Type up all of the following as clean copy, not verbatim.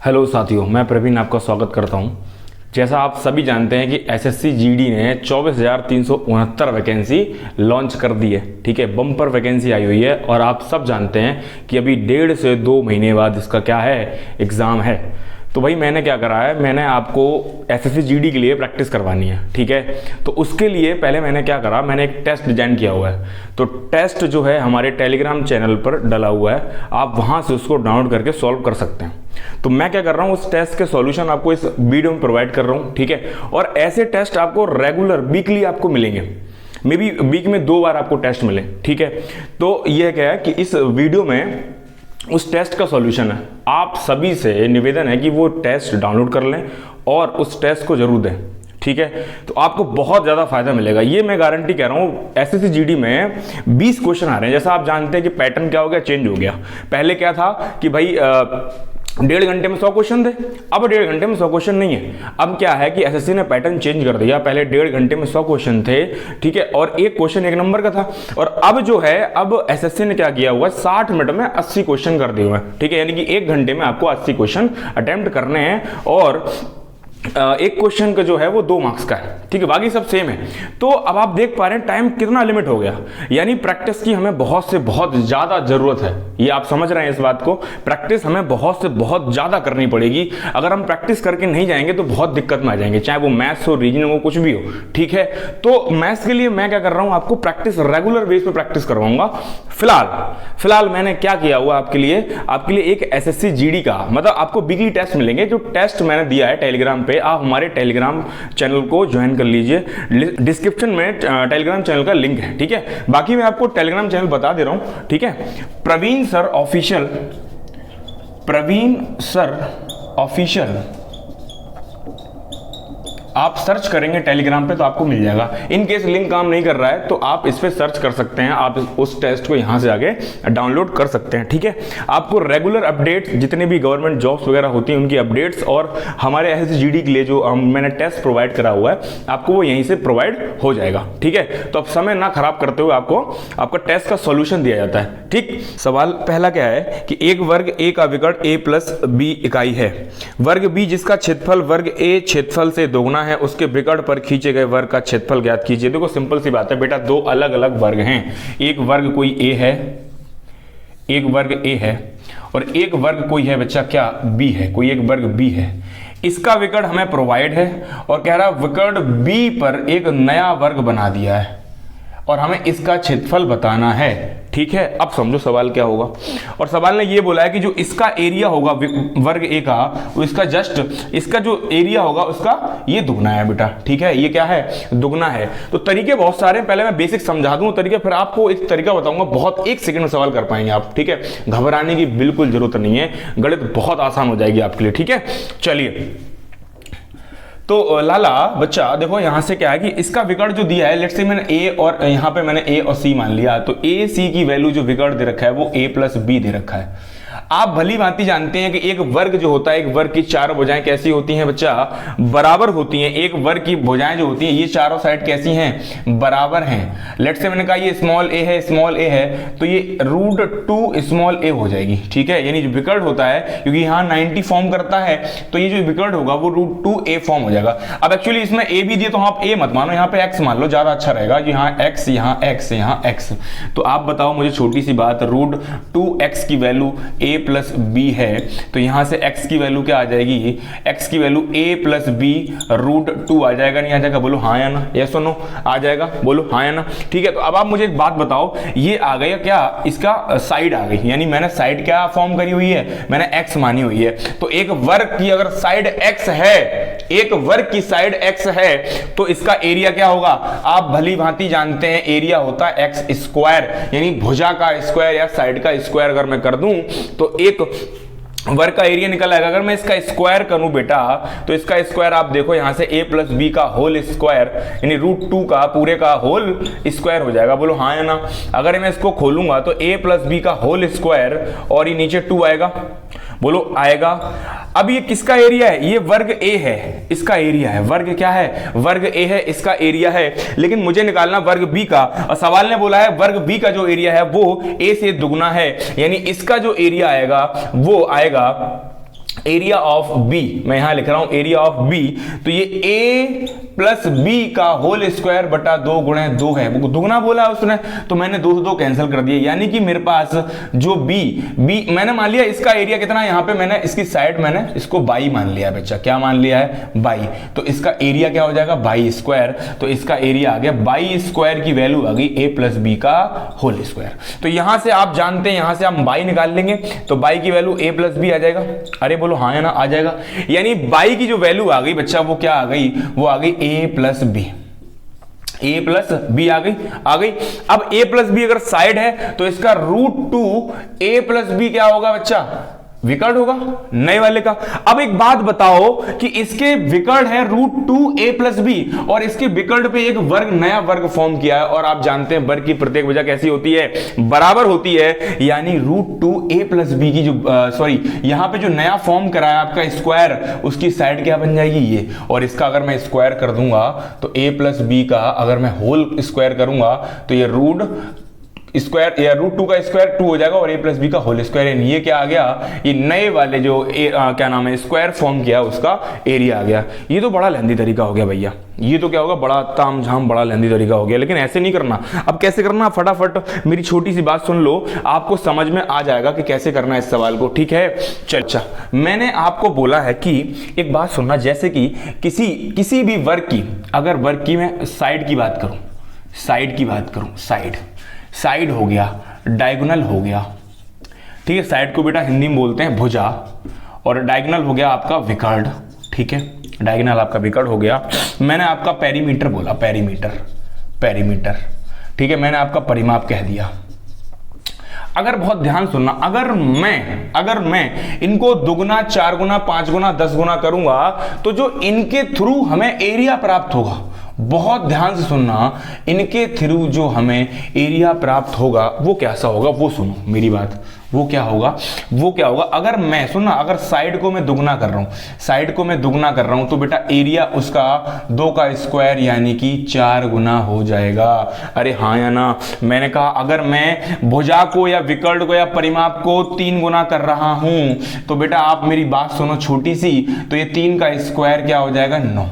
Hello साथियों, मैं प्रवीण आपका स्वागत करता हूं। जैसा आप सभी जानते हैं कि एसएससी जीडी ने 24,369 वैकेंसी लॉन्च कर दी है। ठीक है, बम्पर वैकेंसी आई हुई है और आप सब जानते हैं कि अभी 1.5 से 2 महीने बाद इसका क्या है, एग्ज़ाम है। तो भाई मैंने क्या करा है, मैंने आपको एसएससी जीडी के लिए प्रैक्टिस करवानी है। ठीक है, तो उसके लिए पहले मैंने क्या करा, मैंने एक टेस्ट डिजाइन किया हुआ है। तो टेस्ट जो है हमारे टेलीग्राम चैनल पर डला हुआ है, आप वहाँ से उसको डाउनलोड करके सॉल्व कर सकते हैं। तो मैं क्या कर रहा हूँ, उस टेस्ट के सॉल्यूशन आपको इस वीडियो में प्रोवाइड कर रहा हूँ। ठीक है, और ऐसे टेस्ट आपको रेगुलर वीकली आपको मिलेंगे, मे बी वीक में 2 बार आपको टेस्ट मिले। ठीक है, तो यह क्या है कि इस वीडियो में उस टेस्ट का सॉल्यूशन है। आप सभी से निवेदन है कि वो टेस्ट डाउनलोड कर लें और उस टेस्ट को जरूर दें। ठीक है, तो आपको बहुत ज़्यादा फायदा मिलेगा, ये मैं गारंटी कह रहा हूँ। एसएससी जीडी में 20 क्वेश्चन आ रहे हैं। जैसा आप जानते हैं कि पैटर्न क्या हो गया, चेंज हो गया। पहले क्या था कि भाई 1.5 घंटे में 100 क्वेश्चन थे, अब 1.5 घंटे में 100 क्वेश्चन नहीं है। अब क्या है कि एसएससी ने पैटर्न चेंज कर दिया। पहले 1.5 घंटे में 100 क्वेश्चन थे, ठीक है, और एक क्वेश्चन 1 नंबर का था। और अब जो है, अब एसएससी ने क्या किया हुआ है, 60 मिनट में 80 क्वेश्चन कर दिए हुए हैं। ठीक है, यानी कि 1 घंटे में आपको 80 क्वेश्चन अटेम्प्ट करने हैं और एक क्वेश्चन का जो है वो 2 मार्क्स का है। ठीक है, बाकी सब सेम है। तो अब आप देख पा रहे हैं टाइम कितना लिमिट हो गया, यानी प्रैक्टिस की हमें बहुत से बहुत ज़्यादा ज़रूरत है। ये आप समझ रहे हैं इस बात को, प्रैक्टिस हमें बहुत से बहुत ज़्यादा करनी पड़ेगी। अगर हम प्रैक्टिस करके नहीं जाएंगे तो बहुत दिक्कत में आ जाएंगे, चाहे वो मैथ्स हो, रीजनिंग हो, कुछ भी हो। ठीक है, तो मैथ्स के लिए मैं क्या कर रहा हूँ, आपको प्रैक्टिस रेगुलर बेस पे प्रैक्टिस करवाऊंगा। फिलहाल मैंने क्या किया हुआ आपके लिए एक एसएससी जीडी का, मतलब आपको वीकली टेस्ट मिलेंगे। जो टेस्ट मैंने दिया है टेलीग्राम पे, आप हमारे टेलीग्राम चैनल को ज्वाइन कर लीजिए। डिस्क्रिप्शन में टेलीग्राम चैनल का लिंक है। ठीक है, बाकी मैं आपको टेलीग्राम चैनल बता दे रहा हूं। ठीक है, प्रवीण सर ऑफिशियल आप सर्च करेंगे टेलीग्राम पे तो आपको मिल जाएगा। इन केस लिंक काम नहीं कर रहा है तो आप इस पे सर्च कर सकते हैं, आप उस टेस्ट को यहां से आगे डाउनलोड कर सकते हैं। ठीक है, आपको रेगुलर अपडेट्स, जितने भी गवर्नमेंट जॉब्स वगैरह होती हैं उनकी अपडेट्स, और हमारे एसएससी जीडी के लिए जो मैंने टेस्ट प्रोवाइड करा हुआ है, आपको वो यहीं से प्रोवाइड हो जाएगा। ठीक है, तो अब समय ना खराब करते हुए आपको आपका टेस्ट का सोल्यूशन दिया जाता है। ठीक, सवाल पहला क्या है कि एक वर्ग ए का विकर्ण a + b इकाई है। वर्ग b जिसका क्षेत्रफल वर्ग a क्षेत्रफल से दोगुना है, उसके विकर्ण पर खींचे गए वर्ग का क्षेत्रफल ज्ञात कीजिए। देखो सिंपल सी बात है बेटा, 2 अलग अलग वर्ग हैं। एक वर्ग कोई a है, एक वर्ग a है, और एक वर्ग कोई है बच्चा क्या, b है, कोई एक वर्ग b है। इसका विकर्ण हमें प्रोवाइड है और कह रहा विकर्ण b पर एक नया वर्ग बना दिया है और हमें इसका क्षेत्रफल बताना है। ठीक है, अब समझो सवाल क्या होगा। और सवाल ने ये बोला है कि जो इसका एरिया होगा वर्ग ए का, वो इसका जो एरिया होगा उसका ये दुगना है बेटा। ठीक है, ये क्या है, दुगना है। तो तरीके बहुत सारे हैं, पहले मैं बेसिक समझा दूं तरीके, फिर आपको एक तरीका बताऊंगा, बहुत 1 सेकंड में सवाल कर पाएंगे आप। ठीक है, घबराने की बिल्कुल जरूरत नहीं है, गणित बहुत आसान हो जाएगी आपके लिए। ठीक है, चलिए। तो लाला बच्चा देखो यहां से क्या है कि इसका विकर्ण जो दिया है, लेट्स से मैंने a और यहां पे मैंने a और c मान लिया, तो a c की वैल्यू जो विकर्ण दे रखा है वो a + b दे रखा है। आप भली भांति जानते हैं कि एक वर्ग जो होता है, एक वर्ग की 4 भुजाएं कैसी होती हैं बच्चा, बराबर होती हैं। एक वर्ग की भुजाएं जो होती हैं, ये चारों साइड कैसी हैं, बराबर हैं। लेट्स से मैंने कहा ये स्मॉल a है, तो ये √2 स्मॉल a हो जाएगी। ठीक है, यानी जो विकर्ण होता है, क्योंकि यहाँ 90 फॉर्म करता है, तो ये जो विकर्ण होगा वो √2a फॉर्म हो जाएगा। अब एक्चुअली इसमें a भी दिए तो आप a मत मानो, यहाँ पे x मान लो, ज्यादा अच्छा रहेगा। यहाँ x, यहाँ x, यहाँ x। तो आप बताओ मुझे छोटी सी बात, √2x की वैल्यू a + b है, तो यहां से x की वैल्यू क्या आ जाएगी, x की वैल्यू a + b √2 आ जाएगा, नहीं आ जाएगा, बोलो हाँ या ना, यस और नो, आ जाएगा, बोलो हाँ या ना। ठीक है, तो अब आप मुझे एक बात बताओ, ये आ गया क्या, इसका साइड आ गई, यानी मैंने साइड क्या फॉर्म करी हुई है, मैंने x मानी हुई है। तो एक वर्ग की अगर साइड x है, एक वर्ग की साइड x है, तो इसका एरिया क्या होगा, आप भली भांति जानते हैं एरिया होता है x², यानी भुजा का स्क्वायर या साइड का स्क्वायर अगर मैं कर दूं तो एक वर्ग का एरिया निकल आएगा। अगर मैं इसका स्क्वायर करूं बेटा, तो इसका स्क्वायर आप देखो यहां से a + b का होल स्क्वायर, यानी √2 का पूरे का होल स्क्वायर हो जाएगा, बोलो हाँ या ना। अगर मैं इसको खोलूंगा तो a + b का होल स्क्वायर और ये नीचे 2 आएगा, बोलो आएगा। अब ये किसका एरिया है, ये वर्ग a है, इसका एरिया है। वर्ग क्या है, वर्ग a है, इसका एरिया है। लेकिन मुझे निकालना वर्ग b का, और सवाल ने बोला है वर्ग b का जो एरिया है वो a से दुगना है, यानी इसका जो एरिया आएगा वो आएगा एरिया ऑफ बी, मैं यहां लिख रहा हूं एरिया ऑफ बी, तो ये ए प्लस बी का होल स्क्वायर बटा 2 गुणे 2 है, वो दुगना बोला उसने, तो मैंने 2 से 2 कैंसिल कर दिया, यानी कि मेरे पास जो बी मैंने मान लिया इसका एरिया कितना है, यहां पे मैंने इसकी साइड मैंने इसको बाई मान लिया है बच्चा, क्या मान लिया है, बाई, तो इसका एरिया क्या हो जाएगा, बाई स्क्वायर, तो इसका एरिया आ गया बाई स्क्वायर की वैल्यू आ गई ए प्लस बी का होल स्क्वायर। तो यहां से आप जानते हैं, यहां से हम बाई निकाल लेंगे, तो बाई की वैल्यू ए प्लस बी आ जाएगा, अरे बोलो हाँ या ना, आ जाएगा, यानी बाई की जो वैल्यू आ गई बच्चा वो क्या आ गई, वो आ गई ए प्लस बी, ए प्लस बी आ गई। अब ए प्लस बी अगर साइड है तो इसका √2 ए प्लस बी क्या होगा बच्चा, विकर्ण होगा नए वाले का। अब एक बात बताओ कि इसके विकर्ण है √2 ए प्लस बी और इसके विकर्ण पे एक वर्ग, नया वर्ग फॉर्म किया है, और आप जानते हैं वर्ग की प्रत्येक भुजा कैसी होती है, बराबर होती है, यानी √2 ए प्लस बी की जो यहां पे जो नया फॉर्म कराया आपका स्क्वायर, उसकी साइड क्या बन जाएगी ये, और इसका अगर मैं स्क्वायर कर दूंगा तो ए प्लस बी का अगर मैं होल स्क्वायर करूंगा तो ये रूट स्क्वायर या √2 का स्क्वायर 2 हो जाएगा और ए प्लस बी का होल स्क्वायर, ये क्या आ गया, ये नए वाले जो क्या नाम है स्क्वायर फॉर्म किया उसका एरिया आ गया। ये तो बड़ा लेंदी तरीका हो गया भैया, ये तो क्या होगा, बड़ा तामझाम बड़ा लेंदी तरीका हो गया, लेकिन ऐसे नहीं करना। अब कैसे करना, फटाफट मेरी छोटी सी बात सुन लो, आपको समझ में आ जाएगा कि कैसे करना है इस सवाल को, ठीक है। चल अच्छा, मैंने आपको बोला है कि एक बात सुनना, जैसे कि किसी भी वर्ग की, अगर वर्ग की मैं साइड की बात करूं, साइड हो गया, डायगोनल हो गया, ठीक है, साइड को बेटा हिंदी में बोलते हैं भुजा, और डायगोनल हो गया आपका विकर्ण, ठीक है, डायगोनल आपका विकर्ण हो गया। मैंने आपका पेरीमीटर बोला, पेरीमीटर, ठीक है, मैंने आपका परिमाप कह दिया। अगर बहुत ध्यान सुनना, अगर मैं इनको 2 गुना 4 गुना 5 गुना 10 गुना करूंगा तो जो इनके थ्रू हमें एरिया प्राप्त होगा, बहुत ध्यान से सुनना, इनके थ्रू जो हमें एरिया प्राप्त होगा वो कैसा होगा, वो सुनो मेरी बात, वो क्या होगा अगर मैं सुनना, अगर साइड को मैं दुगना कर रहा हूं तो बेटा एरिया उसका 2 का स्क्वायर यानी कि 4 गुना हो जाएगा। अरे हाँ या ना, मैंने कहा अगर मैं भुजा को या विकर्ण को या परिमाप को 3 गुना कर रहा हूं तो बेटा आप मेरी बात सुनो छोटी सी, तो ये 3 का स्क्वायर क्या हो जाएगा, 9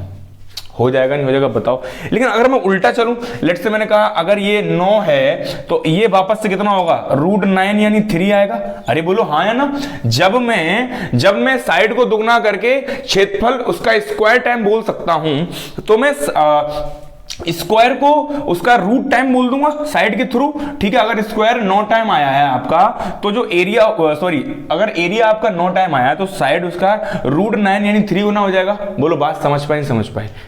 हो जाएगा, नहीं हो जाएगा बताओ। लेकिन अगर मैं उल्टा चलूं, लेट से मैंने कहा अगर ये 9 है तो ये वापस से कितना होगा, √9 यानी 3 आएगा। अरे बोलो हाँ या ना, जब मैं साइड को दुगना करके क्षेत्रफल उसका स्क्वायर टाइम बोल सकता हूं तो मैं स्क्वायर को उसका रूट टाइम बोल दूंगा साइड के थ्रू, ठीक है। अगर स्क्वायर 9 टाइम आया है आपका तो जो एरिया अगर एरिया आपका 9 टाइम आया तो साइड उसका √9 यानी 3 गुना हो जाएगा। बोलो बात समझ पाए,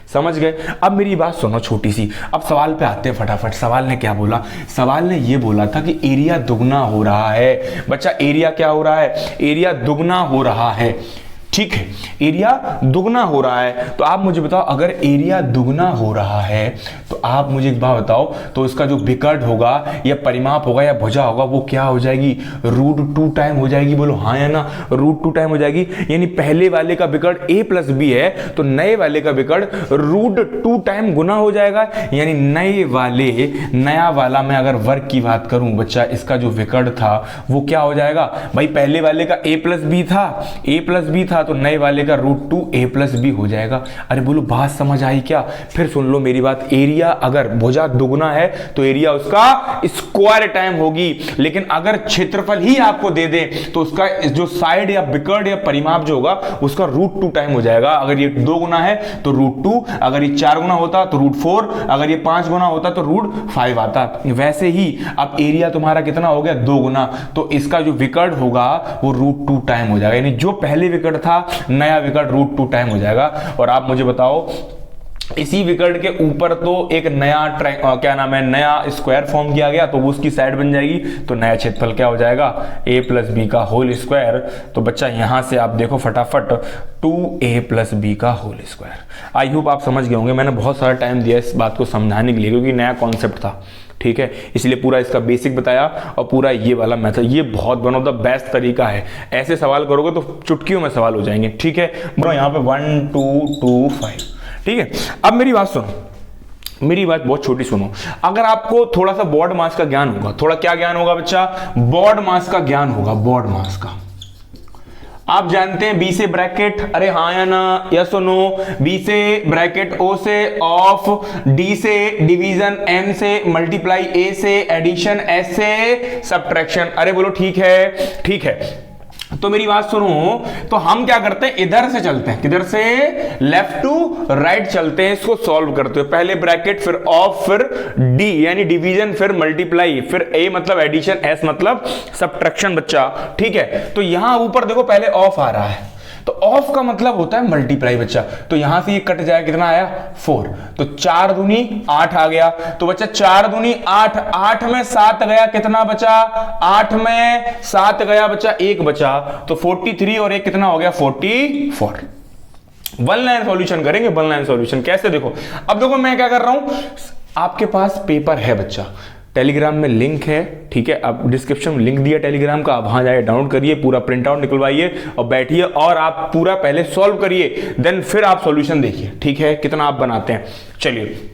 समझ गए। अब मेरी बात सुनो छोटी सी, अब सवाल पे आते हैं फटाफट। सवाल ने क्या बोला, सवाल ने ये बोला था कि एरिया दुगना हो रहा है। बच्चा एरिया क्या हो रहा है, एरिया दुगना हो रहा है, ठीक है, एरिया दुगना हो रहा है। तो आप मुझे बताओ अगर एरिया दुगना हो रहा है तो आप मुझे एक बात बताओ, तो इसका जो विकर्ण होगा या परिमाप होगा या भुजा होगा वो क्या हो जाएगी, √2 टाइम हो जाएगी। बोलो हाँ या ना, √2 टाइम हो जाएगी। यानी पहले वाले का विकर्ण a प्लस बी है तो नए वाले का विकर्ण √2 टाइम गुना हो जाएगा। यानी नया वाला मैं अगर वर्ग की बात करूं बच्चा, इसका जो विकर्ण था वो क्या हो जाएगा, भाई पहले वाले का a प्लस बी था तो नए वाले का √2 a प्लस बी हो जाएगा। अरे बोलो बात समझ आई क्या, फिर सुन लो मेरी बात। एरिया अगर भुजा दुगुना है तो एरिया उसका स्क्वायर टाइम होगी, लेकिन अगर क्षेत्रफल ही आपको दे दे तो उसका जो साइड या विकर्ण या परिमाप जो होगा उसका √2 टाइम हो जाएगा। अगर ये 2 गुना है तो √2, अगर ये 4 गुना होता तो √4, अगर ये 5 गुना होता तो √5 आता। वैसे ही अब एरिया तुम्हारा कितना हो गया, 2 गुना, तो इसका जो विकर्ण होगा वो √2 टाइम हो जाएगा। यानी जो पहले विकर्ण था नया विकर्ण √2 टाइम हो जाएगा। और आप मुझे बताओ इसी विकर्ण के ऊपर तो एक नया स्क्वायर फॉर्म किया गया तो वो उसकी साइड बन जाएगी, तो नया क्षेत्रफल क्या हो जाएगा, a प्लस बी का होल स्क्वायर। तो बच्चा यहां से आप देखो फटाफट 2a प्लस बी का होल स्क्वायर। आई होप आप समझ गए होंगे। मैंने बहुत सारा टाइम दिया इस बात को समझाने के लिए क्योंकि नया कॉन्सेप्ट था, ठीक है, इसलिए पूरा इसका बेसिक बताया और पूरा ये वाला मेथड, ये बहुत वन ऑफ द बेस्ट तरीका है। ऐसे सवाल करोगे तो चुटकियों में सवाल हो जाएंगे, ठीक है। यहाँ पे 1 2 2 5, ठीक है। अब मेरी बात सुनो, मेरी बात बहुत छोटी सुनो। अगर आपको थोड़ा सा बोर्ड मास का ज्ञान होगा, थोड़ा क्या ज्ञान होगा बच्चा, बोर्ड मास का ज्ञान होगा, बोर्ड मास का। आप जानते हैं बी से ब्रैकेट, अरे हाँ या ना, यस और नो, बी से ब्रैकेट, ओ से ऑफ, डी से डिवीजन, एम से मल्टीप्लाई, ए से एडिशन, एस से सब्ट्रैक्शन। अरे बोलो ठीक है, ठीक है। तो मेरी बात सुनो, तो हम क्या करते हैं, इधर से चलते हैं, किधर से, लेफ्ट टू राइट चलते हैं, इसको सॉल्व करते हो। पहले ब्रैकेट, फिर ऑफ, फिर डी यानी डिवीजन, फिर मल्टीप्लाई, फिर ए मतलब एडिशन, एस मतलब सब्ट्रैक्शन बच्चा, ठीक है। तो यहां ऊपर देखो पहले ऑफ आ रहा है, तो ऑफ का मतलब होता है मल्टीप्लाई बच्चा, तो यहां से ये कट जाए, कितना आया 4, तो 4 दूनी 8 आ गया, तो बच्चा 4 दूनी 8, 8 में 7 गया, कितना बचा, 8 में 7 गया बच्चा, 1 बचा, तो 43 और 1 कितना हो गया 44। वन लाइन सॉल्यूशन करेंगे, वन लाइन सॉल्यूशन कैसे, देखो अब देखो मैं क्या कर रहा हूं, आपके पास पेपर है बच्चा, टेलीग्राम में लिंक है, ठीक है, अब डिस्क्रिप्शन में लिंक दिया टेलीग्राम का, आप वहां जाए डाउनलोड करिए, पूरा प्रिंट आउट निकलवाइए और बैठिए और आप पूरा पहले सॉल्व करिए, देन फिर आप सॉल्यूशन देखिए, ठीक है, कितना आप बनाते हैं। चलिए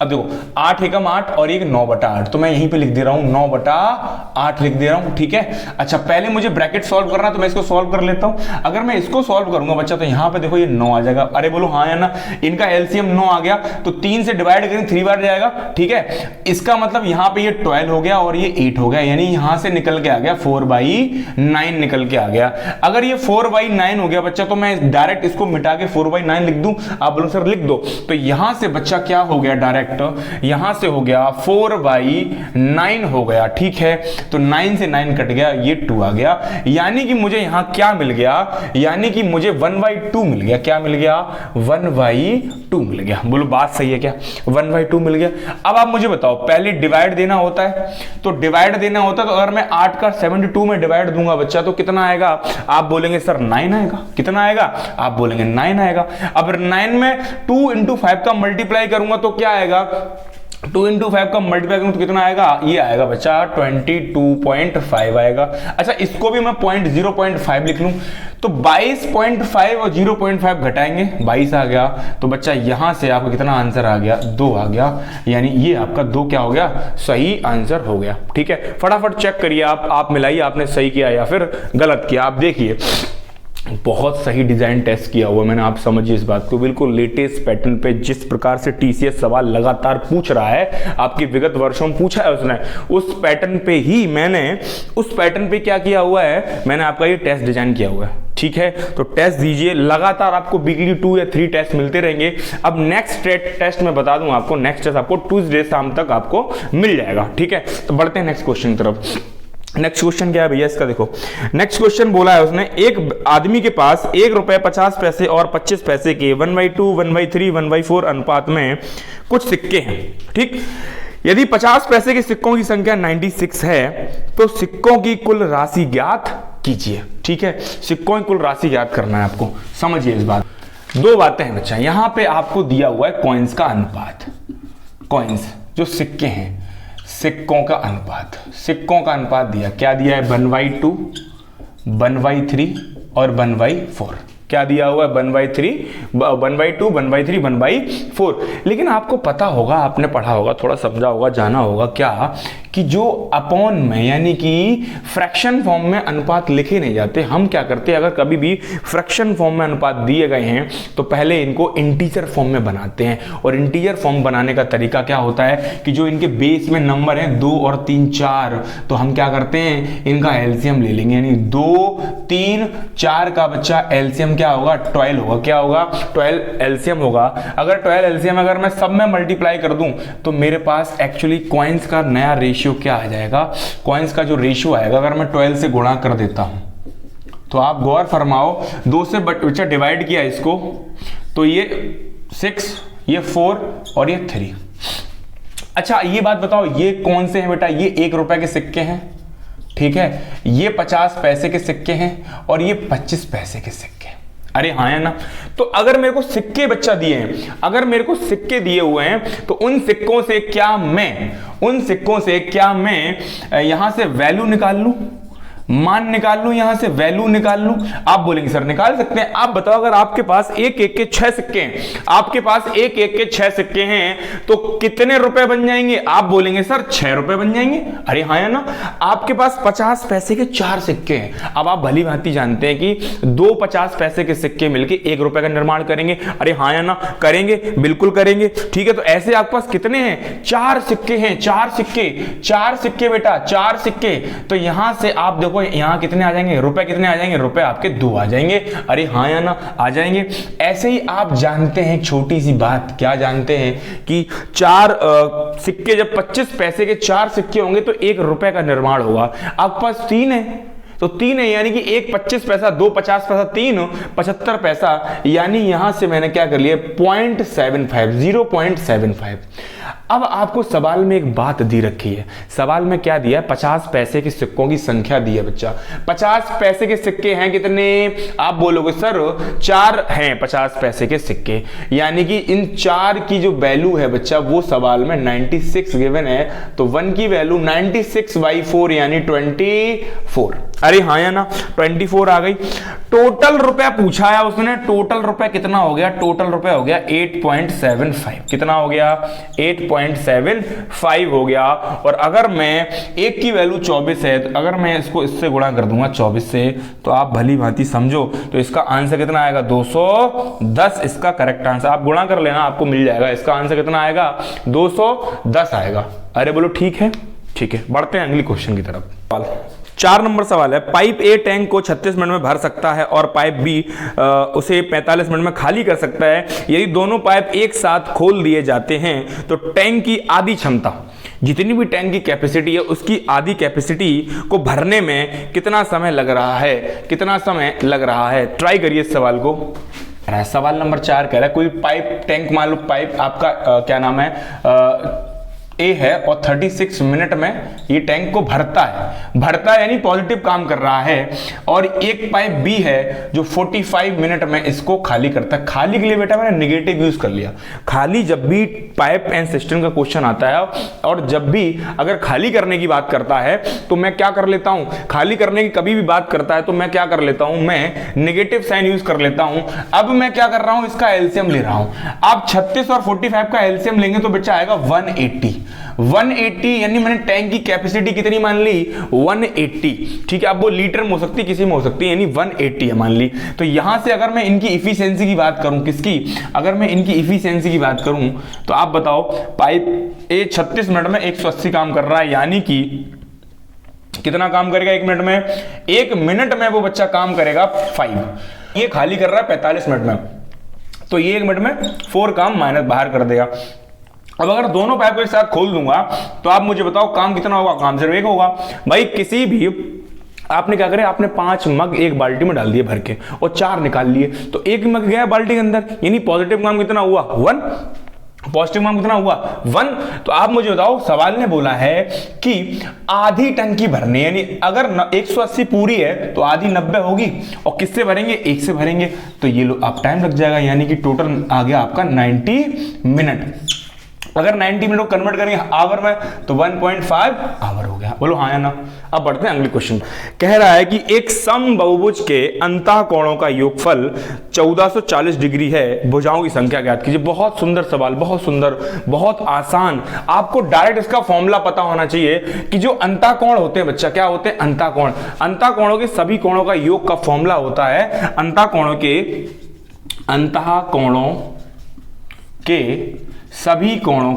अब देखो 8 एकम 8 और एक 9/8, तो मैं यहीं पे लिख दे रहा हूं 9/8 लिख दे रहा हूं, ठीक है। अच्छा पहले मुझे ब्रैकेट सॉल्व करना, तो मैं इसको सॉल्व कर लेता हूं। अगर मैं इसको सॉल्व करूंगा बच्चा, तो यहां पे देखो ये 9 आ जाएगा, अरे बोलो हाँ या ना, इनका एलसीएम 9 आ गया, तो 3 से डिवाइड करें 3 बार जाएगा, ठीक है। इसका मतलब यहां पे ये 12 हो गया और ये 8 हो गया, यानी यहां से निकल के आ गया 4/9 निकल के आ गया। अगर ये 4/9 हो गया बच्चा, तो मैं डायरेक्ट इसको मिटा के 4/9 लिख दूं, आप बोलो सर लिख दो, तो यहां से बच्चा क्या हो गया, डायरेक्ट यहां से हो गया 4/9 हो गया, ठीक है। तो 9 से 9 कट गया, ये 2 आ गया, यानी कि मुझे यहां क्या मिल गया, यानी कि मुझे 1/2 मिल गया, क्या मिल गया 1/2 मिल गया। बोलो बात सही है क्या, 1/2 मिल गया। अब आप मुझे बताओ, पहले डिवाइड देना होता है, तो डिवाइड देना होता है, तो अगर मैं 8 का 72 में डिवाइड दूंगा बच्चा, तो कितना आएगा, आप बोलेंगे सर 9 आएगा, कितना आएगा, आप बोलेंगे 9 आएगा। अब 9 में 2 × 5 का मल्टीप्लाई करूंगा तो क्या आएगा, 2 × 5 का मल्टीप्लाई करूं तो कितना आएगा, ये आएगा बच्चा 22.5 आएगा। अच्छा इसको भी मैं 0.5 लिख लूं, तो 22.5 और 0.5 घटाएंगे 22 आ गया, तो बच्चा यहां से आपका कितना आंसर आ गया, 2 आ गया, यानी ये आपका 2 क्या हो गया, सही आंसर हो गया, ठीक है। फटाफट चेक करिए आप मिलाइए, आपने सही किया या फिर गलत किया, आप देखिए बहुत सही डिजाइन टेस्ट किया हुआ मैंने, आप समझिए इस बात को, बिल्कुल लेटेस्ट पैटर्न पे, जिस प्रकार से टीसीएस सवाल लगातार पूछ रहा है, आपकी विगत वर्षों में पूछा है उसने, उस पैटर्न पे ही मैंने, उस पैटर्न पे क्या किया हुआ है, मैंने आपका ये टेस्ट डिजाइन किया हुआ है, ठीक है। तो टेस्ट दीजिए, लगातार आपको वीकली 2 या 3 टेस्ट मिलते रहेंगे। अब नेक्स्ट टेस्ट मैं बता दूं आपको, नेक्स्ट टेस्ट आपको ट्यूसडे शाम तक आपको मिल जाएगा, ठीक है। तो बढ़ते हैं नेक्स्ट क्वेश्चन की तरफ। नेक्स्ट क्वेश्चन क्या है भैया इसका, देखो नेक्स्ट क्वेश्चन बोला है उसने, एक आदमी के पास ₹1.50 और 25 पैसे के 1/2, 1/3, 1/4 अनुपात में कुछ सिक्के हैं, ठीक। यदि 50 पैसे के सिक्कों की संख्या 96 है, तो सिक्कों की कुल राशि ज्ञात कीजिए, ठीक है। सिक्कों की कुल राशि ज्ञात करना है आपको, समझिए इस बात। 2 बातें हैं बच्चा, यहां पे आपको दिया हुआ है कॉइन्स का अनुपात, कॉइन्स जो सिक्के हैं, सिक्कों का अनुपात, सिक्कों का अनुपात दिया, क्या दिया है 1/2, 1/3 और 1/4, क्या दिया हुआ है 1/3, 1/2, 1/3, 1/4। लेकिन आपको पता होगा, आपने पढ़ा होगा, थोड़ा समझा होगा, जाना होगा क्या, कि जो अपॉन में यानी कि फ्रैक्शन फॉर्म में अनुपात लिखे नहीं जाते, हम क्या करते हैं, अगर कभी भी फ्रैक्शन फॉर्म में अनुपात दिए गए हैं तो पहले इनको इंटीजर फॉर्म में बनाते हैं। और इंटीजर फॉर्म बनाने का तरीका क्या होता है कि जो इनके बेस में नंबर हैं 2 और 3, 4, तो हम क्या करते हैं, इनका एलसीएम ले लेंगे, यानी 2, 3, 4 का बच्चा एलसीएम क्या होगा, 12 होगा, क्या होगा 12 एलसीएम होगा। अगर 12 एलसीएम अगर मैं सब में मल्टीप्लाई कर दूं, तो मेरे पास एक्चुअली कॉइन्स का नया रेशियो क्या आ जाएगा, कॉइन्स का जो रेशियो आएगा, अगर मैं 12 से गुणा कर देता हूं, तो आप गौर फरमाओ, 2 से बच्चा डिवाइड किया इसको, तो ये 6, ये 4 और ये 3। अच्छा ये बात बताओ, ये कौन से हैं बेटा, ये ₹1 के सिक्के हैं, ठीक है, ये 50 पैसे के सिक्के हैं और ये 25 पैसे के सिक्के। अरे हाँ है ना। तो अगर मेरे को सिक्के बच्चा दिए हैं, अगर मेरे को सिक्के दिए हुए हैं, तो उन सिक्कों से क्या मैं, उन सिक्कों से क्या मैं यहां से वैल्यू निकाल लूं, मान निकाल लूं, यहां से वैल्यू निकाल लूं? आप बोलेंगे सर निकाल सकते हैं। आप बताओ अगर आपके पास एक एक के 6 सिक्के हैं, आपके पास एक एक के 6 सिक्के हैं तो कितने रुपए बन जाएंगे? आप बोलेंगे सर 6 रुपए बन जाएंगे। अरे हाँ है ना। आपके पास 50 पैसे के 4 सिक्के हैं। अब आप भली भांति जानते हैं कि 2 50 पैसे के सिक्के मिलकर 1 रुपए का निर्माण करेंगे। अरे हाँ है ना, करेंगे, बिल्कुल करेंगे। ठीक है, तो ऐसे आपके पास कितने हैं? 4 सिक्के हैं, 4 सिक्के, 4 सिक्के बेटा, 4 सिक्के। तो यहां से आप देखो यहां कितने आ जाएंगे? रुपए कितने आ जाएंगे? रुपए आपके 2 आ जाएंगे। अरे हाँ या ना, आ जाएंगे। ऐसे ही आप जानते हैं छोटी सी बात, क्या जानते हैं कि 4 सिक्के, जब 25 पैसे के 4 सिक्के होंगे तो 1 रुपए का निर्माण होगा। आपके पास 3 है तो 3 है, यानी कि 1 25 पैसा, 2 50 पैसा, 3 75 पैसा, यानी यहां से मैंने क्या कर लिया? 0.75, 0.75। अब आपको सवाल में एक बात दी रखी है। सवाल में क्या दिया है? 50 पैसे के सिक्कों की संख्या दी है बच्चा। 50 पैसे के सिक्के हैं कितने? आप बोलोगे सर 4 हैं 50 पैसे के सिक्के, यानी कि इन 4 की जो वैल्यू है बच्चा वो सवाल में 96 गिवन है। तो 1 की वैल्यू 96/4 यानी 24। अरे हाँ या ना, 24 आ गई। टोटल रुपया पूछा है उसने, टोटल रुपया कितना हो गया? टोटल रुपया हो गया 8.75। कितना हो गया? 8.75 हो गया। और अगर मैं एक की वैल्यू 24 है तो अगर मैं इसको इससे गुणा कर दूंगा 24 से, तो आप भली भांति समझो तो इसका आंसर कितना आएगा? 210 इसका करेक्ट आंसर। आप गुणा कर लेना, आपको मिल जाएगा। इसका आंसर कितना आएगा? 210 आएगा। अरे बोलो ठीक है, ठीक है। बढ़ते हैं अगली क्वेश्चन की तरफ। 4 नंबर सवाल है, पाइप ए टैंक को 36 मिनट में भर सकता है और पाइप बी उसे 45 मिनट में खाली कर सकता है। यदि दोनों पाइप एक साथ खोल दिए जाते हैं तो टैंक की आधी क्षमता, जितनी भी टैंक की कैपेसिटी है उसकी आधी कैपेसिटी को भरने में कितना समय लग रहा है? कितना समय लग रहा है? ट्राई करिए इस सवाल को। सवाल नंबर 4 कह रहा है कोई पाइप टैंक, मान लो पाइप आपका क्या नाम है ए है और 36 मिनट में ये टैंक को भरता है यानी पॉजिटिव काम कर रहा है। और एक पाइप बी है जो 45 मिनट में इसको खाली करता है। खाली के लिए बेटा मैंने नेगेटिव यूज कर लिया। खाली जब भी पाइप एंड सिस्टम का क्वेश्चन आता है और जब भी अगर खाली करने की बात करता है तो मैं क्या कर लेता हूं? खाली करने की कभी भी बात करता है तो मैं क्या कर लेता हूं? मैं नेगेटिव साइन यूज कर लेता हूं। अब मैं क्या कर रहा हूं? इसका एलसीएम ले रहा हूं। आप 36 और 45 का एलसीएम लेंगे तो बच्चा आएगा 180, यानी मैंने टैंक की कैपेसिटी कितनी मान ली? 180। ठीक है, अब वो लीटर में हो सकती, किसी में हो सकती है, यानी 180 है मान ली। तो यहां से अगर मैं इनकी इफिशियंसी की बात करूं, किसकी? अगर मैं इनकी इफिशियंसी की बात करूं तो आप बताओ पाइप ए 36 मिनट में 180 काम कर रहा है, यानी कि कितना काम करेगा 1 मिनट में? 1 मिनट में वो बच्चा काम करेगा 5। ये खाली कर रहा है 45 मिनट में, तो ये 1 मिनट में 4 काम माइनस बाहर कर देगा। अब अगर दोनों पाइप को एक साथ खोल दूंगा तो आप मुझे बताओ काम कितना होगा? काम सिर्फ 1 होगा। भाई किसी भी आपने क्या करे, आपने 5 मग एक बाल्टी में डाल दिए भर के और 4 निकाल लिए, तो 1 मग गया बाल्टी के अंदर, यानी पॉजिटिव काम कितना हुआ? 1। पॉजिटिव काम कितना हुआ? 1। तो आप मुझे बताओ, सवाल ने बोला है कि आधी टंकी भरनी, यानी अगर 180 पूरी है तो आधी 90 होगी, और किससे भरेंगे? 1 से भरेंगे। तो ये लो आप टाइम लग जाएगा, यानी कि टोटल आ गया आपका 90 मिनट। अगर 90 मिनट को कन्वर्ट करेंगे आवर में तो 1.5 आवर हो गया। बोलो हाँ या ना। अब बढ़ते हैं अगले क्वेश्चन। कह रहा है कि एक समबाहुभुज के अंतः कोणों का योगफल 1440 डिग्री है, भुजाओं की संख्या ज्ञात कीजिए। बहुत सुंदर सवाल, बहुत सुंदर, बहुत आसान। आपको डायरेक्ट इसका फॉर्मूला पता होना चाहिए कि जो अंतः कोण होते हैं बच्चा, क्या होते हैं? अंतः कोण। अंतः कोणों के सभी कोणों का योग का फॉर्मूला होता है अंतः कोणों के सभी कोणों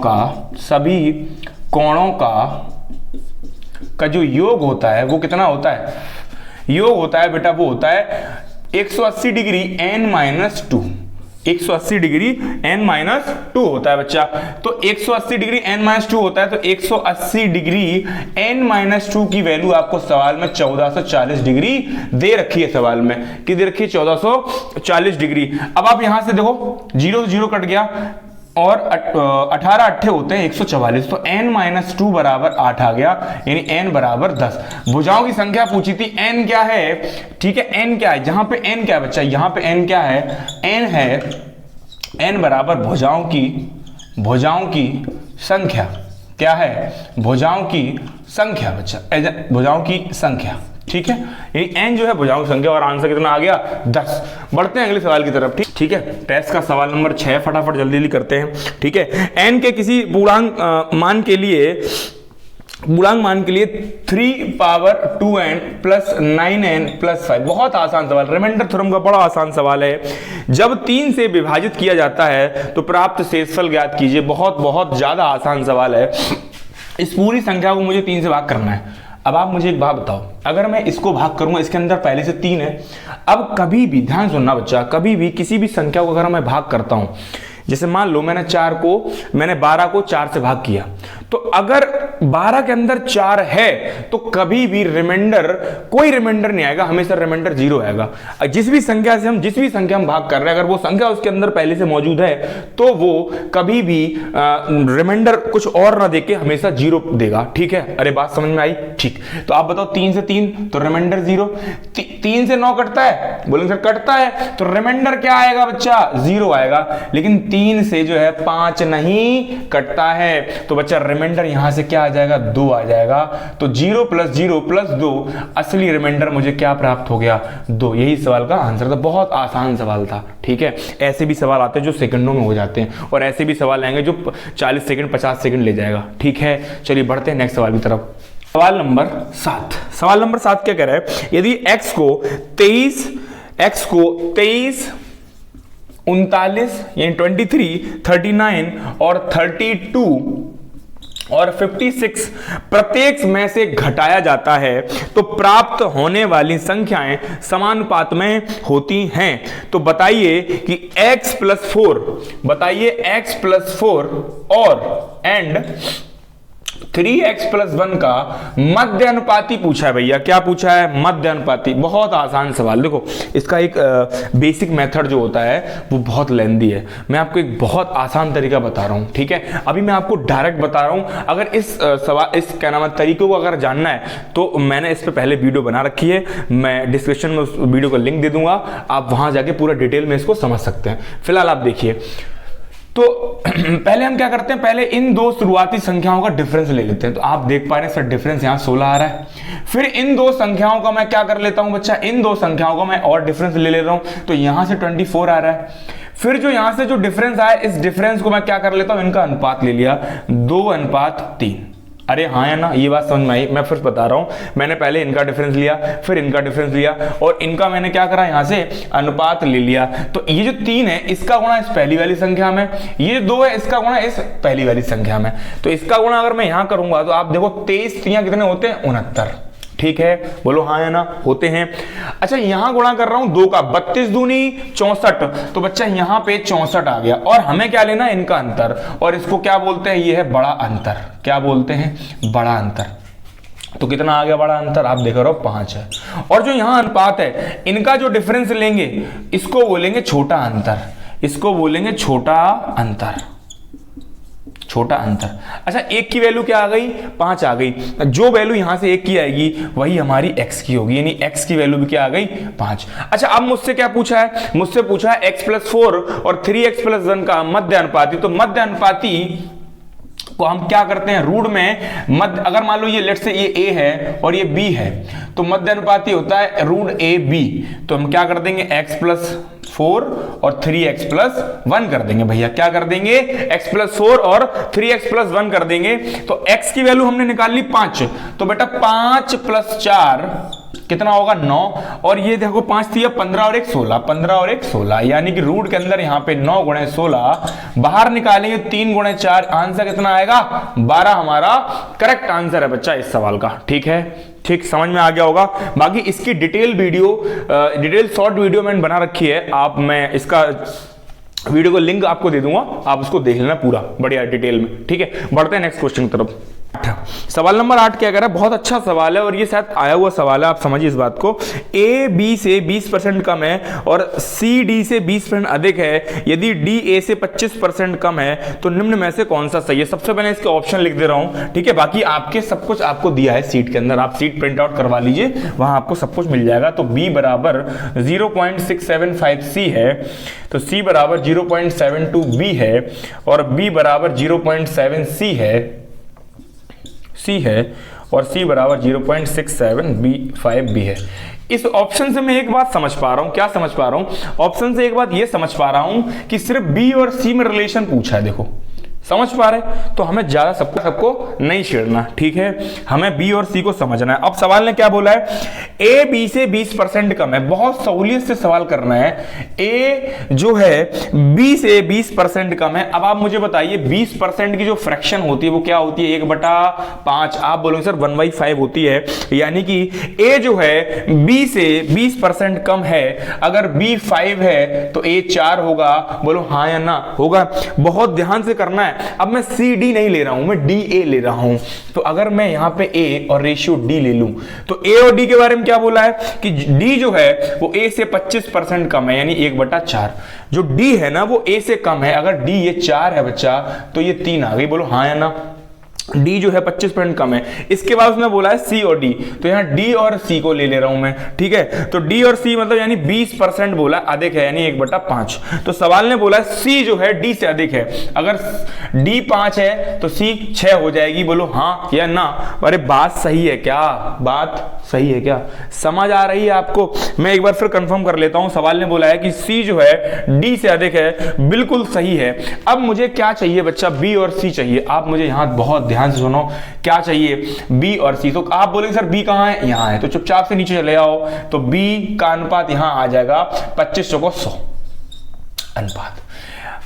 का जो योग होता है वो कितना होता है? योग होता है बेटा, वो होता है 180 डिग्री n-2। 180 डिग्री n-2 होता है बच्चा। तो 180 डिग्री n-2 होता है, तो 180 डिग्री n-2 की वैल्यू आपको सवाल में 1440 डिग्री दे रखी है। सवाल में कि दे रखी है 1440 डिग्री। अब आप यहां से देखो 0 से 0 कट गया और 18 अट्ठे होते हैं 144, तो n-2 बराबर 8 आ गया, यानी n बराबर 10। भुजाओं की संख्या पूछी थी, n क्या है? ठीक है, n क्या है? जहां पे n क्या है बच्चा? यहां पे n क्या है? n है, n बराबर भुजाओं की संख्या। क्या है? भुजाओं की संख्या बच्चा, भुजाओं की संख्या। ठीक है, यानी n जो है भुजाओं की संख्या, और आंसर कितना आ गया 10। बढ़ते हैं अगले सवाल की तरफ। ठीक है, टेस्ट का सवाल नंबर 6 फटाफट जल्दी जल्दी करते हैं। ठीक है, n के किसी पूर्णांक मान के लिए 3 power 2n plus 9n plus 5, बहुत आसान सवाल, रिमाइंडर थ्योरम का बड़ा आसान सवाल है। जब 3 से विभाजित किया जाता है तो प्राप्त शेषफल ज्ञात कीजिए। बहुत बहुत ज्यादा आसान सवाल है। इस पूरी संख्या को मुझे 3 से भाग करना है। अब आप मुझे एक बात बताओ, अगर मैं इसको भाग करूंगा, इसके अंदर पहले से 3 है। अब कभी भी ध्यान सुनना बच्चा, कभी भी किसी भी संख्या को अगर मैं भाग करता हूं, जैसे मान लो मैंने 12 को 4 से भाग किया, तो अगर 12 के अंदर 4 है तो कभी भी कोई रिमाइंडर नहीं आएगा, हमेशा रिमाइंडर 0 आएगा। जिस भी संख्या हम भाग कर रहे हैं, अगर वो संख्या उसके अंदर पहले से मौजूद है तो वो कभी भी रिमाइंडर कुछ और ना देके हमेशा 0 देगा। ठीक है, अरे बात समझ में आई? ठीक, तो आप बताओ 3 से 3 तो रिमाइंडर 0, 3 से 9 कटता है, बोलेंगे सर कटता है, तो रिमाइंडर क्या आएगा बच्चा? 0 आएगा। लेकिन 3 से जो है 5 नहीं कटता है, तो बच्चा रिमाइंडर यहां से क्या आ जाएगा? 2 आ जाएगा। तो 0 प्लस 2 असली रिमाइंडर मुझे क्या प्राप्त हो गया? 2। यही सवाल का आंसर था, बहुत आसान सवाल था। ठीक है, ऐसे भी सवाल आते हैं जो सेकंडों में हो जाते हैं, और ऐसे भी सवाल आएंगे जो 40 सेकंड 50 सेकंड ले जाएगा। ठीक है, चलिए बढ़ते हैं नेक्स्ट सवाल की तरफ। सवाल नंबर 7 क्या कह रहा है? यदि x को 23 39 यानी 23, 39 और 32 और 56 प्रत्येक में से घटाया जाता है तो प्राप्त होने वाली संख्याएं समानुपात में होती हैं। तो बताइए कि x प्लस 4 और एंड 3x प्लस 1 का मध्य अनुपाती पूछा है भैया। क्या पूछा है? मध्य अनुपाती। बहुत आसान सवाल। देखो, इसका एक बेसिक मेथड जो होता है वो बहुत लेंदी है, मैं आपको एक बहुत आसान तरीका बता रहा हूं। ठीक है, अभी मैं आपको डायरेक्ट बता रहा हूं। अगर इस तरीकों को अगर जानना है तो मैंने इस पर पहले वीडियो बना रखी है, मैं डिस्क्रिप्शन में उस वीडियो का लिंक दे दूंगा, आप वहां जाके पूरा डिटेल में इसको समझ सकते हैं। फिलहाल आप देखिए, तो पहले हम क्या करते हैं, पहले इन दो शुरुआती संख्याओं का डिफरेंस ले लेते हैं। तो आप देख पा रहे हैं सर डिफरेंस यहाँ 16 आ रहा है। फिर इन दो संख्याओं का मैं क्या कर लेता हूं बच्चा, इन दो संख्याओं का मैं और डिफरेंस ले रहा हूं, तो यहां से 24 आ रहा है। फिर जो यहां से जो डिफरेंस आया, इस डिफरेंस को मैं क्या कर लेता हूं, इनका अनुपात ले लिया 2:3। अरे हाँ या ना, ये बात समझ में आई? मैं फिर बता रहा हूं, मैंने पहले इनका डिफरेंस लिया, फिर इनका डिफरेंस लिया, और इनका मैंने क्या करा, यहां से अनुपात ले लिया। तो ये जो 3 है इसका गुणा इस पहली वाली संख्या में, ये 2 है इसका गुणा इस पहली वाली संख्या में। तो इसका गुणा अगर मैं यहां करूंगा तो आप देखो 23 3 कितने होते हैं? 69। ठीक है, बोलो हाँ या ना, होते हैं। अच्छा, यहां गुणा कर रहा हूं 2 का, 32 दूनी 64, तो बच्चा यहां पे 64 आ गया। और हमें क्या लेना है, इनका अंतर, और इसको क्या बोलते हैं, ये है बड़ा अंतर। क्या बोलते हैं? बड़ा अंतर। तो कितना आ गया बड़ा अंतर? आप देख रहे हो 5 है। और जो यहां अनुपात है, इनका जो डिफरेंस लेंगे इसको बोलेंगे छोटा अंतर, इसको बोलेंगे छोटा अंतर, छोटा अंतर। अच्छा, 1 की वैल्यू क्या आ गई? 5 आ गई। जो वैल्यू यहां से 1 की आएगी वही हमारी x की होगी, यानी x की वैल्यू भी क्या आ गई? 5। अच्छा, अब मुझसे क्या पूछा है? मुझसे पूछा है x प्लस 4 और 3x प्लस 1 का मध्य अनुपाती। तो मध्य अनुपाती को हम क्या करते हैं, रूट में मध्य, अगर मान लो ये लेट से ये a है और ये b है, तो मध्य अनुपाती होता है रूट a b। तो हम क्या कर देंगे, x प्लस 4 और 3x प्लस 1 कर देंगे भैया। क्या कर देंगे? x प्लस 4 और 3x प्लस 1 कर देंगे। तो x की वैल्यू हमने निकाल ली 5, तो बेटा 5 प्लस 4 कितना होगा? 9। और ये देखो 5 थी 15 और 1 16, 15 और 1 16, यानी कि रूट के अंदर यहाँ पे 9 गुणे 16, बाहर निकालेंगे 3 गुणे 4, आंसर कितना आएगा? 12 हमारा करेक्ट आंसर है बच्चा इस सवाल का। ठीक है, ठीक, समझ में आ गया होगा। बाकी इसकी डिटेल शॉर्ट वीडियो मैंने बना रखी है, मैं इसका वीडियो को लिंक आपको दे दूंगा, आप उसको देख लेना पूरा बढ़िया डिटेल में। ठीक है, बढ़ते हैं नेक्स्ट क्वेश्चन की तरफ। सवाल नंबर 8 क्या कह रहा है? बहुत अच्छा सवाल है और ये शायद आया हुआ सवाल है, आप समझिए इस बात को। ए बी से 20% कम है और सी डी से 20% अधिक है, यदि डी ए से 25% कम है तो निम्न में से कौन सा सही है? सबसे पहले इसके ऑप्शन लिख दे रहा हूं। ठीक है, बाकी आपके सब कुछ आपको दिया है सीट के अंदर, आप सीट प्रिंट आउट करवा लीजिए, वहां आपको सब कुछ मिल जाएगा। तो बी बराबर 0.675 सी है, तो सी बराबर 0.72 बी है, और बी बराबर 0.7 सी है, और C बराबर 0.67B5 भी है। इस ऑप्शन से मैं एक बात समझ पा रहा हूं, क्या समझ पा रहा हूं, ऑप्शन से एक बात ये समझ पा रहा हूं कि सिर्फ B और C में रिलेशन पूछा है। देखो समझ पा रहे, तो हमें ज्यादा सबको नहीं छेड़ना, ठीक है, हमें बी और सी को समझना है। अब सवाल ने क्या बोला है, ए बी से 20% कम है। बहुत सहूलियत से सवाल करना है, ए जो है बी से 20% कम है। अब आप मुझे बताइए 20% की जो फ्रैक्शन होती है वो क्या होती है, 1/5। आप बोलोगे सर 1/5 होती है, यानी कि ए जो है बी से 20% कम है। अगर बी 5 है तो ए 4 होगा। बोलो हाँ या ना, होगा। बहुत ध्यान से करना है। अब मैं सी डी नहीं ले रहा हूं, मैं डी ए ले रहा हूं। तो अगर मैं यहां पे ए और रेशियो डी ले लूं तो ए और डी के बारे में क्या बोला है कि डी जो है वो ए से 25% कम है, यानी 1/4। जो डी है ना वो ए से कम है। अगर डी ये 4 है बच्चा तो ये 3 आ गई। बोलो हाँ या ना, डी जो है 25% कम है। इसके बाद उसने बोला है सी और डी, तो यहां डी और सी को ले रहा हूं मैं, ठीक है। तो डी और सी मतलब यानी 20% बोला, अधिक है यानी 1/5। तो सवाल ने बोला सी जो है डी से अधिक है। अगर डी 5 है तो सी 6 हो जाएगी। बोलो हाँ या ना। अरे बात सही है क्या, बात सही है क्या, समझ आ रही है आपको? मैं एक बार फिर कंफर्म कर लेता हूं। सवाल ने बोला है कि सी जो है डी से अधिक है, बिल्कुल सही है। अब मुझे क्या चाहिए बच्चा, बी और सी चाहिए। आप मुझे यहां बहुत ध्यान से सुनो, क्या चाहिए, बी और सी। तो आप बोलेंगे सर बी कहां है, यहां है, तो चुपचाप से नीचे चले आओ। तो बी का अनुपात यहां आ जाएगा 25 को 100 अनुपात।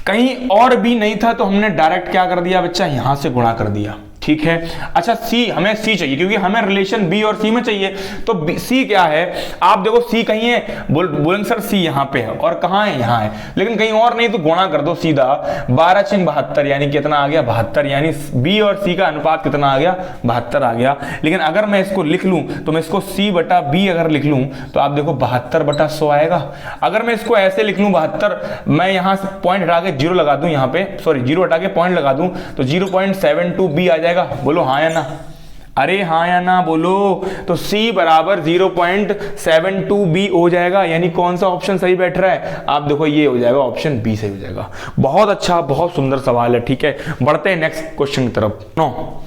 कहीं और भी नहीं था तो हमने डायरेक्ट क्या कर दिया बच्चा, यहां से गुणा कर दिया, ठीक है। अच्छा सी, हमें सी चाहिए क्योंकि हमें रिलेशन बी और सी में चाहिए। तो सी क्या है, आप देखो सी कहीं है, बोलेंगे सर सी यहां पे है, और कहां है, यहां है, लेकिन कहीं और नहीं तो गुणा कर दो सीधा। 12×72 यानी कितना आ गया, 72। यानी बी और सी का अनुपात कितना आ गया, 72 आ गया। लेकिन अगर मैं इसको लिख लूं तो मैं इसको C/B अगर लिख लूं तो आप देखो 72/100 आएगा। अगर मैं इसको ऐसे लिख लूं 72, मैं यहां से पॉइंट हटा के 0 लगा दूं, यहां पे सॉरी 0 हटा के पॉइंट लगा दूं तो 0.72B आ जाएगा। बोलो हाँ या ना, अरे हाँ या ना बोलो। तो C बराबर 0.72B हो जाएगा। यानी कौन सा ऑप्शन सही बैठ रहा है, आप देखो ये हो जाएगा, ऑप्शन बी सही हो जाएगा। बहुत अच्छा, बहुत सुंदर सवाल है, ठीक है। बढ़ते हैं नेक्स्ट क्वेश्चन की तरफ। नो,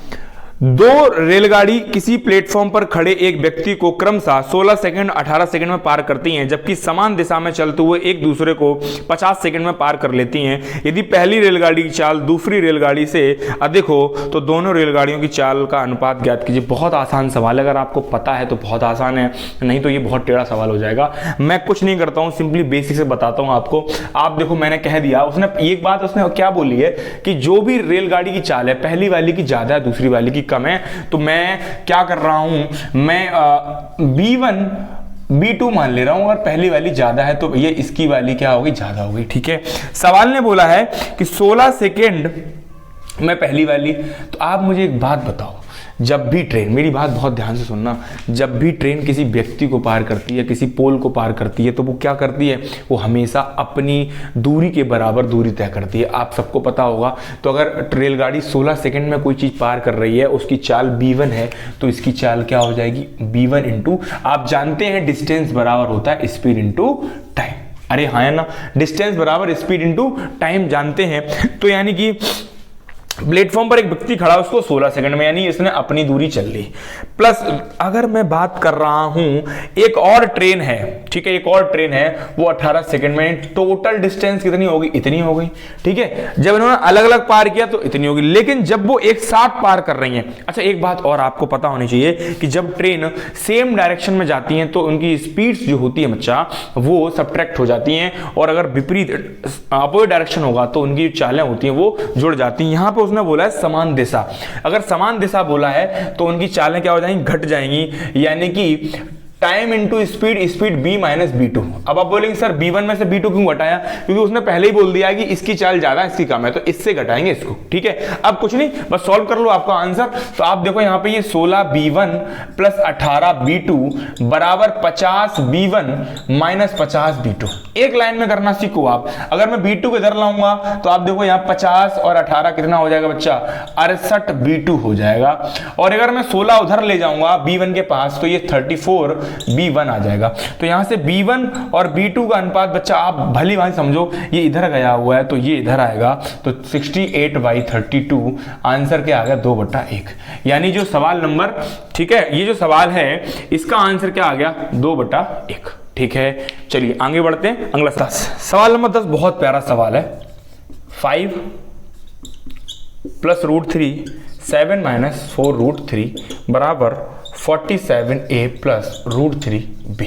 दो रेलगाड़ी किसी प्लेटफॉर्म पर खड़े एक व्यक्ति को क्रमशः 16 सेकंड 18 सेकंड में पार करती हैं, जबकि समान दिशा में चलते हुए एक दूसरे को 50 सेकंड में पार कर लेती हैं। यदि पहली रेलगाड़ी की चाल दूसरी रेलगाड़ी से अधिक हो तो दोनों रेलगाड़ियों की चाल का अनुपात ज्ञात कीजिए। बहुत आसान सवाल है, अगर आपको पता है तो बहुत आसान है, नहीं तो ये बहुत टेढ़ा सवाल हो जाएगा। मैं कुछ नहीं करता हूँ, सिंपली बेसिक से बताता हूँ आपको। आप देखो मैंने कह दिया, उसने एक बात उसने क्या बोली है कि जो भी रेलगाड़ी की चाल है पहली वाली की ज्यादा है दूसरी वाली की कम है। तो मैं क्या कर रहा हूं, मैं B1 B2 मान ले रहा हूं। अगर पहली वाली ज्यादा है तो ये इसकी वाली क्या होगी, ज्यादा होगी, ठीक है। सवाल ने बोला है कि 16 सेकेंड में पहली वाली। तो आप मुझे एक बात बताओ, जब भी ट्रेन, मेरी बात बहुत ध्यान से सुनना, जब भी ट्रेन किसी व्यक्ति को पार करती है, किसी पोल को पार करती है, तो वो क्या करती है, वो हमेशा अपनी दूरी के बराबर दूरी तय करती है। आप सबको पता होगा। तो अगर रेलगाड़ी 16 सेकंड में कोई चीज़ पार कर रही है, उसकी चाल B1 है, तो इसकी चाल क्या हो जाएगी, B1 इंटू, आप जानते हैं डिस्टेंस बराबर होता है स्पीड इंटू टाइम। अरे हाँ है ना, डिस्टेंस बराबर स्पीड इंटू टाइम जानते हैं। तो यानी कि प्लेटफॉर्म पर एक व्यक्ति खड़ा, उसको 16 सेकंड में, यानी इसने अपनी दूरी चल ली। प्लस अगर मैं बात कर रहा हूं एक और ट्रेन है, ठीक है, एक और ट्रेन है, वो 18 सेकंड में। टोटल डिस्टेंस कितनी होगी, इतनी हो गई, ठीक है। जब इन्होंने अलग अलग पार किया तो इतनी होगी, लेकिन जब वो एक साथ पार कर रही हैं। अच्छा एक बात और आपको पता होनी चाहिए कि जब ट्रेन सेम डायरेक्शन में जाती हैं तो उनकी स्पीड्स जो होती है बच्चा, वो सब्ट्रैक्ट हो जाती हैं, और अगर विपरीत अपोजिट डायरेक्शन होगा तो उनकी चालें होती हैं वो जुड़ जाती हैं। यहां पर उसने बोला है समान दिशा। अगर समान दिशा बोला है तो उनकी चालें क्या हो जाएंगी, घट जाएंगी। यानी कि time into speed, speed B minus B2। अब आप बोलेंगे सर B1 में से B2 क्यों घटाया, क्योंकि उसने पहले ही बोल दिया कि इसकी चाल ज्यादा इसकी कम है, तो इससे घटाएंगे इसको, ठीक है। अब कुछ नहीं, बस सॉल्व कर लो आपका आंसर। तो आप देखो यहाँ पे ये 16 B1 प्लस 18 B2 बराबर 50 B1 माइनस 50 B2। एक लाइन में करना सीखो आप। अगर मैं B2 को इधर लाऊंगा तो आप देखो यहाँ 50 और 18 कितना हो जाएगा बच्चा, 68 B2 हो जाएगा। और अगर मैं 16 उधर ले जाऊंगा B1 के पास तो ये 34 B1 आ जाएगा। तो यहाँ से B1 और B2 का अनुपात बच्चा आप भली भांति समझो, ये इधर गया हुआ है तो ये इधर आएगा, तो 68/32 आंसर क्या आ गया 2/1। यानी जो सवाल नंबर, ठीक है, ये जो सवाल है इसका आंसर क्या आ गया 2/1। ठीक है, चलिए आगे बढ़ते हैं। अगला सवाल नंबर 10 बहुत प्यारा सवाल है। 5 + √3 7 - 4 √3 बराबर 47a + √3b।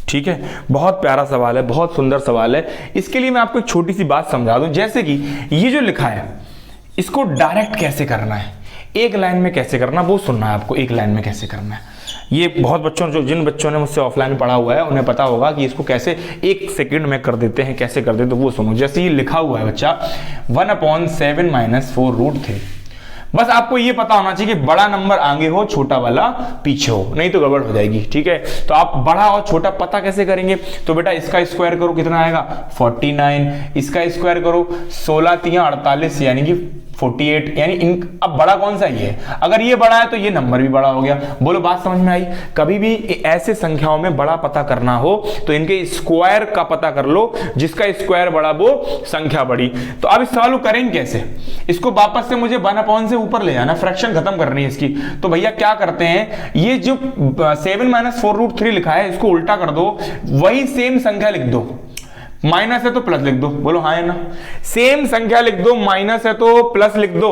ठीक है, बहुत प्यारा सवाल है, बहुत सुंदर सवाल है। इसके लिए मैं आपको एक छोटी सी बात समझा दूं, जैसे कि ये जो लिखा है इसको डायरेक्ट कैसे करना है, एक लाइन में कैसे करना, वो सुनना है आपको। एक लाइन में कैसे करना है ये बहुत बच्चों, जिन बच्चों ने मुझसे ऑफलाइन पढ़ा हुआ है उन्हें पता होगा कि इसको कैसे 1 सेकंड में कर देते हैं, कैसे कर देते, तो वो सुनो। जैसे ये लिखा हुआ है बच्चा 1/7 - 4 √3। बस आपको ये पता होना चाहिए कि बड़ा नंबर आगे हो, छोटा वाला पीछे हो, नहीं तो गड़बड़ हो जाएगी। ठीक है, तो आप बड़ा और छोटा पता कैसे करेंगे, तो बेटा इसका स्क्वायर करो, कितना आएगा 49, इसका स्क्वायर करो 16 × 3 = 48 यानी कि 48, यानी अब बड़ा कौन सा ये है, अगर ये बड़ा है तो ये नंबर भी बड़ा हो गया। बोलो बात समझ में आई। कभी भी ऐसे संख्याओं में बड़ा पता करना हो तो इनके स्क्वायर का पता कर लो, जिसका स्क्वायर बड़ा वो संख्या बड़ी। तो अब इस सवाल को करेंगे कैसे, इसको वापस से मुझे 1/, से ऊपर ले जाना, फ्रैक्शन खत्म करनी है इसकी। तो भैया क्या करते हैं, ये जो 7 - 4 √3 लिखा है इसको उल्टा कर दो, वही सेम संख्या लिख दो, माइनस है तो प्लस लिख दो। बोलो हाँ है ना, सेम संख्या लिख दो, माइनस है तो प्लस लिख दो।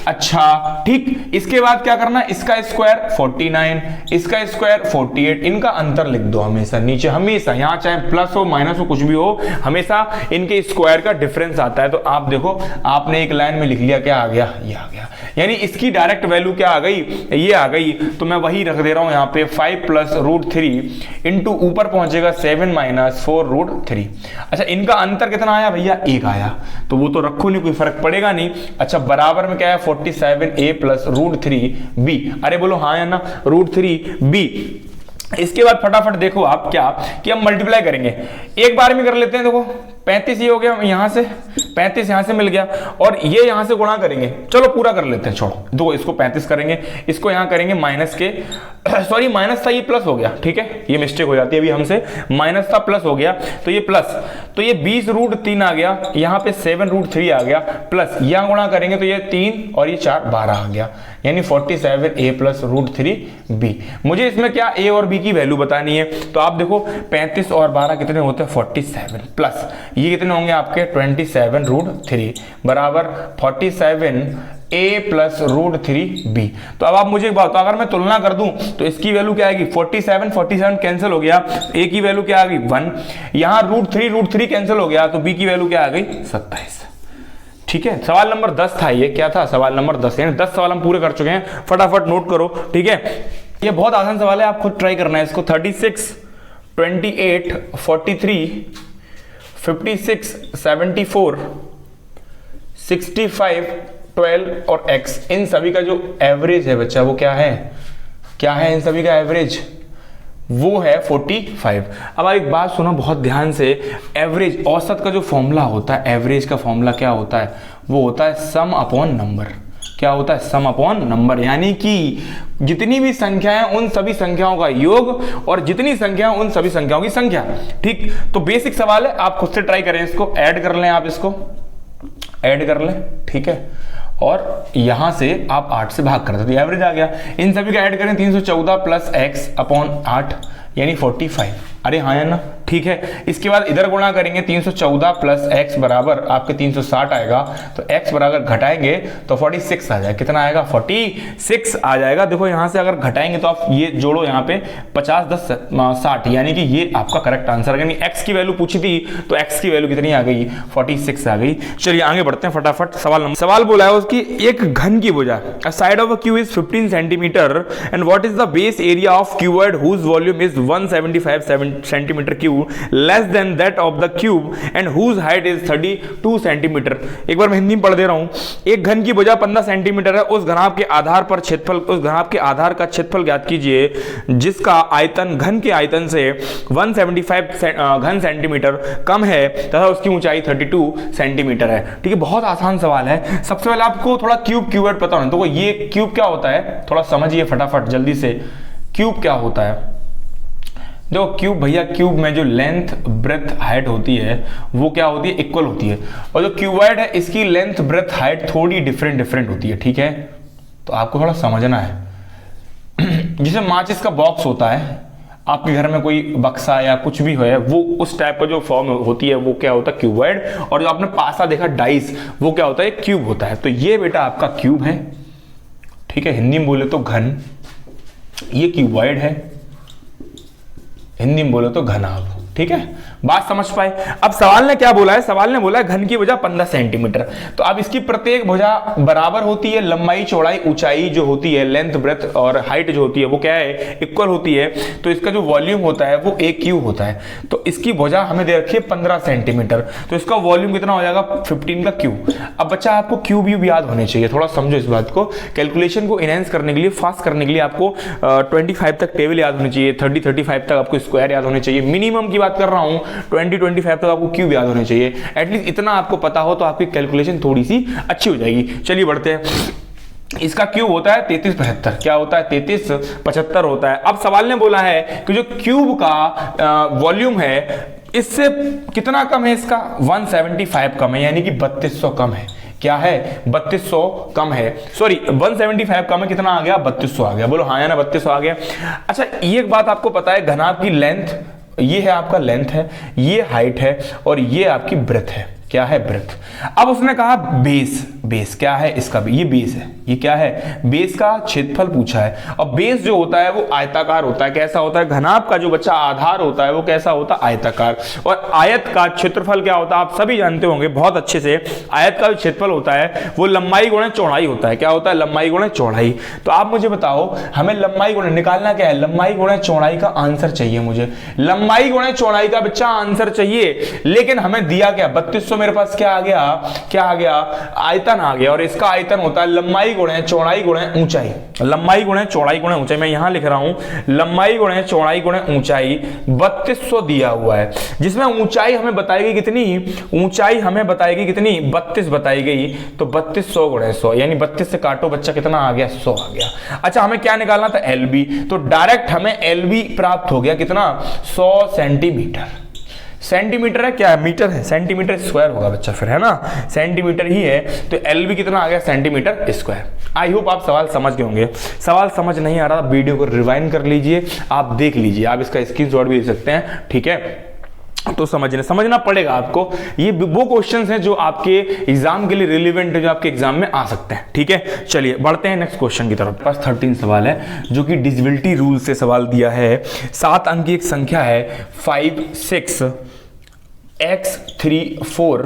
अच्छा ठीक, इसके बाद क्या करना, इसका स्क्वायर 49, इसका स्क्वायर 48, इनका अंतर लिख दो हमेशा नीचे, हमेशा यहाँ चाहे प्लस हो माइनस हो कुछ भी हो, हमेशा इनके स्क्वायर का डिफरेंस आता है। तो आप देखो आपने एक लाइन में लिख लिया, क्या आ गया, ये आ गया, यानी इसकी डायरेक्ट वैल्यू क्या आ गई, ये आ गई। तो मैं वही रख दे रहा हूं यहाँ पे 5 + √3 इंटू ऊपर पहुंचेगा 7 - 4 √3। अच्छा इनका अंतर कितना आया भैया, 1 आया, तो वो तो रखो नहीं, कोई फर्क पड़ेगा नहीं। अच्छा बराबर में क्या है 47a + √3b। अरे बोलो हाँ या ना, √3b। इसके बाद फटाफट देखो आप क्या कि हम मल्टीप्लाई करेंगे, एक बार में कर लेते हैं। देखो 35 ये हो गया, यहां से 35 यहां से मिल गया, और ये यहां से गुणा करेंगे। चलो पूरा कर लेते हैं, छोड़ो देखो इसको 35 करेंगे, इसको यहां करेंगे माइनस के, सॉरी माइनस था ये प्लस हो गया। ठीक है, ये मिस्टेक हो जाती है अभी हमसे, माइनस था प्लस हो गया, तो ये प्लस, तो ये 20 √3 आ गया, यहाँ पे 7 √3 आ गया, प्लस यहां गुणा करेंगे तो ये 3 और ये 4 12 आ गया, यानी 47a + √3b। मुझे इसमें क्या a और b की वैल्यू बतानी है, तो आप देखो 35 और 12 कितने होते हैं 47, प्लस ये कितने होंगे आपके 27 √3 बराबर 47a + √3b। तो अब आप मुझे एक बात, तो अगर मैं तुलना कर दूं तो इसकी वैल्यू क्या आएगी 47 कैंसिल हो गया, a की वैल्यू क्या आ गई 1, यहां √3 कैंसिल हो गया, तो b की वैल्यू क्या आ गई 27। ठीक है, सवाल नंबर 10 था ये, क्या था सवाल नंबर 10, यानी 10 सवाल हम पूरे कर चुके हैं, फटाफट नोट करो। ठीक है, ये बहुत आसान सवाल है, आप खुद ट्राई करना है इसको। 36, 28, 43, 56, 74, 65, 12 और x, इन सभी का जो एवरेज है बच्चा वो क्या है, क्या है इन सभी का एवरेज, वो है 45। अब आप एक बात सुनो बहुत ध्यान से, एवरेज औसत का जो फॉर्मूला होता है, एवरेज का फॉर्मूला क्या होता है, वो होता है सम अपॉन नंबर। क्या होता है, सम अपॉन नंबर, यानी कि जितनी भी संख्याएं उन सभी संख्याओं का योग, और जितनी संख्या उन सभी संख्याओं की संख्या। ठीक, तो बेसिक सवाल है, आप खुद से ट्राई करें, इसको ऐड कर लें, आप इसको ऐड कर लें। ठीक है, और यहां से आप 8 से भाग कर देते, एवरेज आ गया। इन सभी का ऐड करें 314 + x अपॉन 8 यानी 45। अरे हाँ या ना, ठीक है। इसके बाद इधर गुणा करेंगे 314 + x बराबर आपके 360 आएगा, तो x बराबर घटाएंगे तो 46 आ जाएगा। कितना आएगा 46 आ जाएगा। देखो यहां से अगर घटाएंगे तो आप ये जोड़ो यहाँ पे 50 10 60, यानी कि ये आपका करेक्ट आंसर है। यानी x की वैल्यू पूछी थी तो x की वैल्यू कितनी आ गई 46 आ गई। चलिए आगे बढ़ते हैं फटाफट। सवाल बोला है उसकी, एक घन की भुजा, a side of a cube is 15 centimeter and what is the base area of cuboid whose volume is 175 centimeter cube less than that of the cube and whose height is 32 centimeter। एक बार मैं हिंदी में पढ़ दे रहा हूं। एक घन की भुजा 15 सेंटीमीटर है, उस घनाभ के आधार पर क्षेत्रफल, उस घनाभ के आधार का क्षेत्रफल ज्ञात कीजिए जिसका आयतन घन के आयतन से 175 घन सेंटीमीटर कम है तथा उसकी ऊंचाई 32 सेंटीमीटर है। ठीक है, बहुत आसान सवाल है। सबसे पहले आपको थोड़ा क्यूबॉइड पता होना, तो ये क्यूब क्या होता है थोड़ा समझिए फटाफट जल्दी से। क्यूब क्या होता है, देखो क्यूब भैया, क्यूब में जो लेंथ ब्रेथ हाइट होती है वो क्या होती है, इक्वल होती है, और जो क्यूबॉइड है इसकी लेंथ ब्रेथ हाइट थोड़ी डिफरेंट होती है, ठीक है। तो आपको थोड़ा समझना है। जैसे माचिस का बॉक्स होता है, आपके घर में कोई बक्सा या कुछ भी है, वो उस टाइप का जो फॉर्म होती है वो क्या होता है, क्यूबॉइड। और जो आपने पासा देखा डाइस, वो क्या होता है, क्यूब होता है। तो ये बेटा आपका क्यूब है, ठीक है, हिंदी में बोले तो घन, ये क्यूबॉइड है, हिंदी में बोले तो घनाभ, ठीक है। बात समझ पाए। अब सवाल ने क्या बोला है, सवाल ने बोला है घन की भुजा 15 सेंटीमीटर। तो अब इसकी प्रत्येक भुजा बराबर होती है, लंबाई चौड़ाई ऊंचाई जो होती है, लेंथ ब्रेथ और हाइट जो होती है वो क्या है, इक्वल होती है। तो इसका जो वॉल्यूम होता है वो एक क्यूब होता है। तो इसकी भुजा हमें दे रखी है 15 सेंटीमीटर, तो इसका वॉल्यूम कितना हो जाएगा, 15 का क्यूब। अब बच्चा आपको क्यूब याद होने चाहिए, थोड़ा समझो इस बात को। कैलकुलेशन को इनहेंस करने के लिए, फास्ट करने के लिए आपको 25 तक टेबल याद होनी चाहिए, 30-35 तक आपको स्क्वायर याद होने चाहिए। मिनिमम की बात कर रहा हूं 20-25 तक आपको क्यूब याद होने चाहिए। एटलीस्ट इतना आपको पता हो तो आपकी कैलकुलेशन थोड़ी सी अच्छी हो जाएगी। चलिए बढ़ते हैं। इसका क्यूब होता है 3375। क्या होता है, 3375 होता है। अब सवाल ने बोला है कि जो क्यूब का वॉल्यूम है इससे कितना कम है, इसका 175 कम है, यानी कि 3200 कम है। क्या है, 3200 कम है, सॉरी 175 कम है, कितना आ गया, 3200 आ गया। बोलो हाँ या ना, 3200 आ गया। अच्छा एक बात आपको पता है, घनाभ की लेंथ, ये है आपका लेंथ है, ये हाइट है, और ये आपकी ब्रेथ है। क्या है, ब्रेथ। अब उसने कहा बेस, बेस क्या है इसका, ये बेस है, ये क्या है, बेस का क्षेत्रफल पूछा है। और बेस जो होता है वो आयताकार होता है। कैसा होता है, घनाभ का जो बच्चा आधार होता है वो कैसा होता है, आयताकार। और आयत का क्षेत्रफल क्या होता है, आप सभी जानते होंगे बहुत अच्छे से। आयत का जो क्षेत्रफल होता है वो लंबाई गुणे चौड़ाई होता है। क्या होता है, लंबाई गुणे चौड़ाई। तो आप मुझे बताओ, हमें लंबाई गुणे निकालना क्या है, लंबाई गुणे चौड़ाई का आंसर चाहिए मुझे। लंबाई गुणे चौड़ाई का बच्चा आंसर चाहिए, लेकिन हमें दिया क्या, 3200 मेरे पास क्या आ गया, क्या आ गया, आयतन आ गया। और इसका आयतन होता है लंबाई गुणे चौड़ाई गुणे ऊंचाई। लंबाई गुणे चौड़ाई गुणे ऊंचाई, मैं यहां लिख रहा हूं लंबाई गुणे चौड़ाई गुणे ऊंचाई 3200 दिया हुआ है, जिसमें ऊंचाई हमें बताएगी कितनी, ऊंचाई हमें बताएगी कितनी, 32 बताई गई। तो 3200 गुणे 100, यानी 32 से काटो बच्चा, कितना आ गया, 100 आ गया। अच्छा हमें क्या निकालना था, एलबी। तो डायरेक्ट हमें एलबी प्राप्त हो गया, कितना, 100 सेंटीमीटर। सेंटीमीटर है, क्या है, मीटर है, सेंटीमीटर स्क्वायर होगा बच्चा फिर, है ना, सेंटीमीटर ही है। तो एलबी कितना आ गया, सेंटीमीटर स्क्वायर। आई होप आप सवाल समझ गए होंगे। सवाल समझ नहीं आ रहा, वीडियो को रिवाइंड कर लीजिए, आप देख लीजिए, आप इसका स्क्रीनशॉट भी ले सकते हैं, ठीक है। तो समझना पड़ेगा आपको। ये वो क्वेश्चंस हैं जो आपके एग्जाम के लिए रिलेवेंट है, जो आपके एग्जाम में आ सकते हैं, ठीक है। चलिए बढ़ते हैं नेक्स्ट क्वेश्चन की तरफ। पास 13 सवाल है जो कि डिविजिबिलिटी रूल से सवाल दिया है। 7 अंक की एक संख्या है 5 6 x 3 4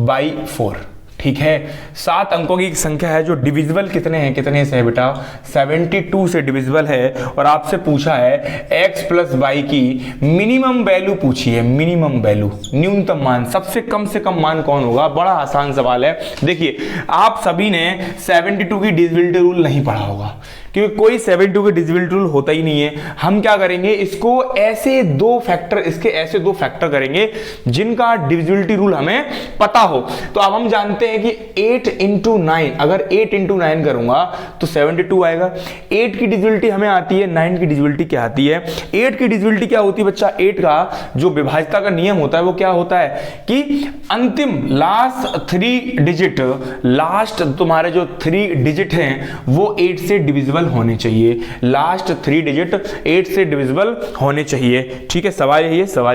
by 4, ठीक है। 7 अंकों की संख्या है जो डिविजिबल कितने से है बेटा, 72 से डिविजिबल है। और आपसे पूछा है x प्लस वाई की मिनिमम वैल्यू पूछी है, मिनिमम वैल्यू, न्यूनतम मान, सबसे कम से कम मान कौन होगा। बड़ा आसान सवाल है। देखिए आप सभी ने 72 की डिविजिबिलिटी रूल नहीं पढ़ा होगा, क्योंकि कोई 72 के डिविजिबिलिटी रूल होता ही नहीं है। हम क्या करेंगे, इसको ऐसे दो फैक्टर करेंगे जिनका डिविजिबिलिटी रूल हमें पता हो। तो अब हम जानते हैं कि 8 × 9, अगर 8 × 9 करूंगा तो 72 आएगा। 8 की डिविजिबिलिटी हमें आती है, 9 की डिविजिबिलिटी क्या आती है। 8 की डिविजिबिलिटी क्या होती है बच्चा, 8 का जो विभाज्यता का नियम होता है वो क्या होता है कि अंतिम लास्ट 3 डिजिट, लास्ट तुम्हारे जो 3 डिजिट हैं वो 8 से डिविजिबल होने चाहिए। लास्ट 3 डिजिट 8 से डिविजिबल होने चाहिए, ठीक है। सवाल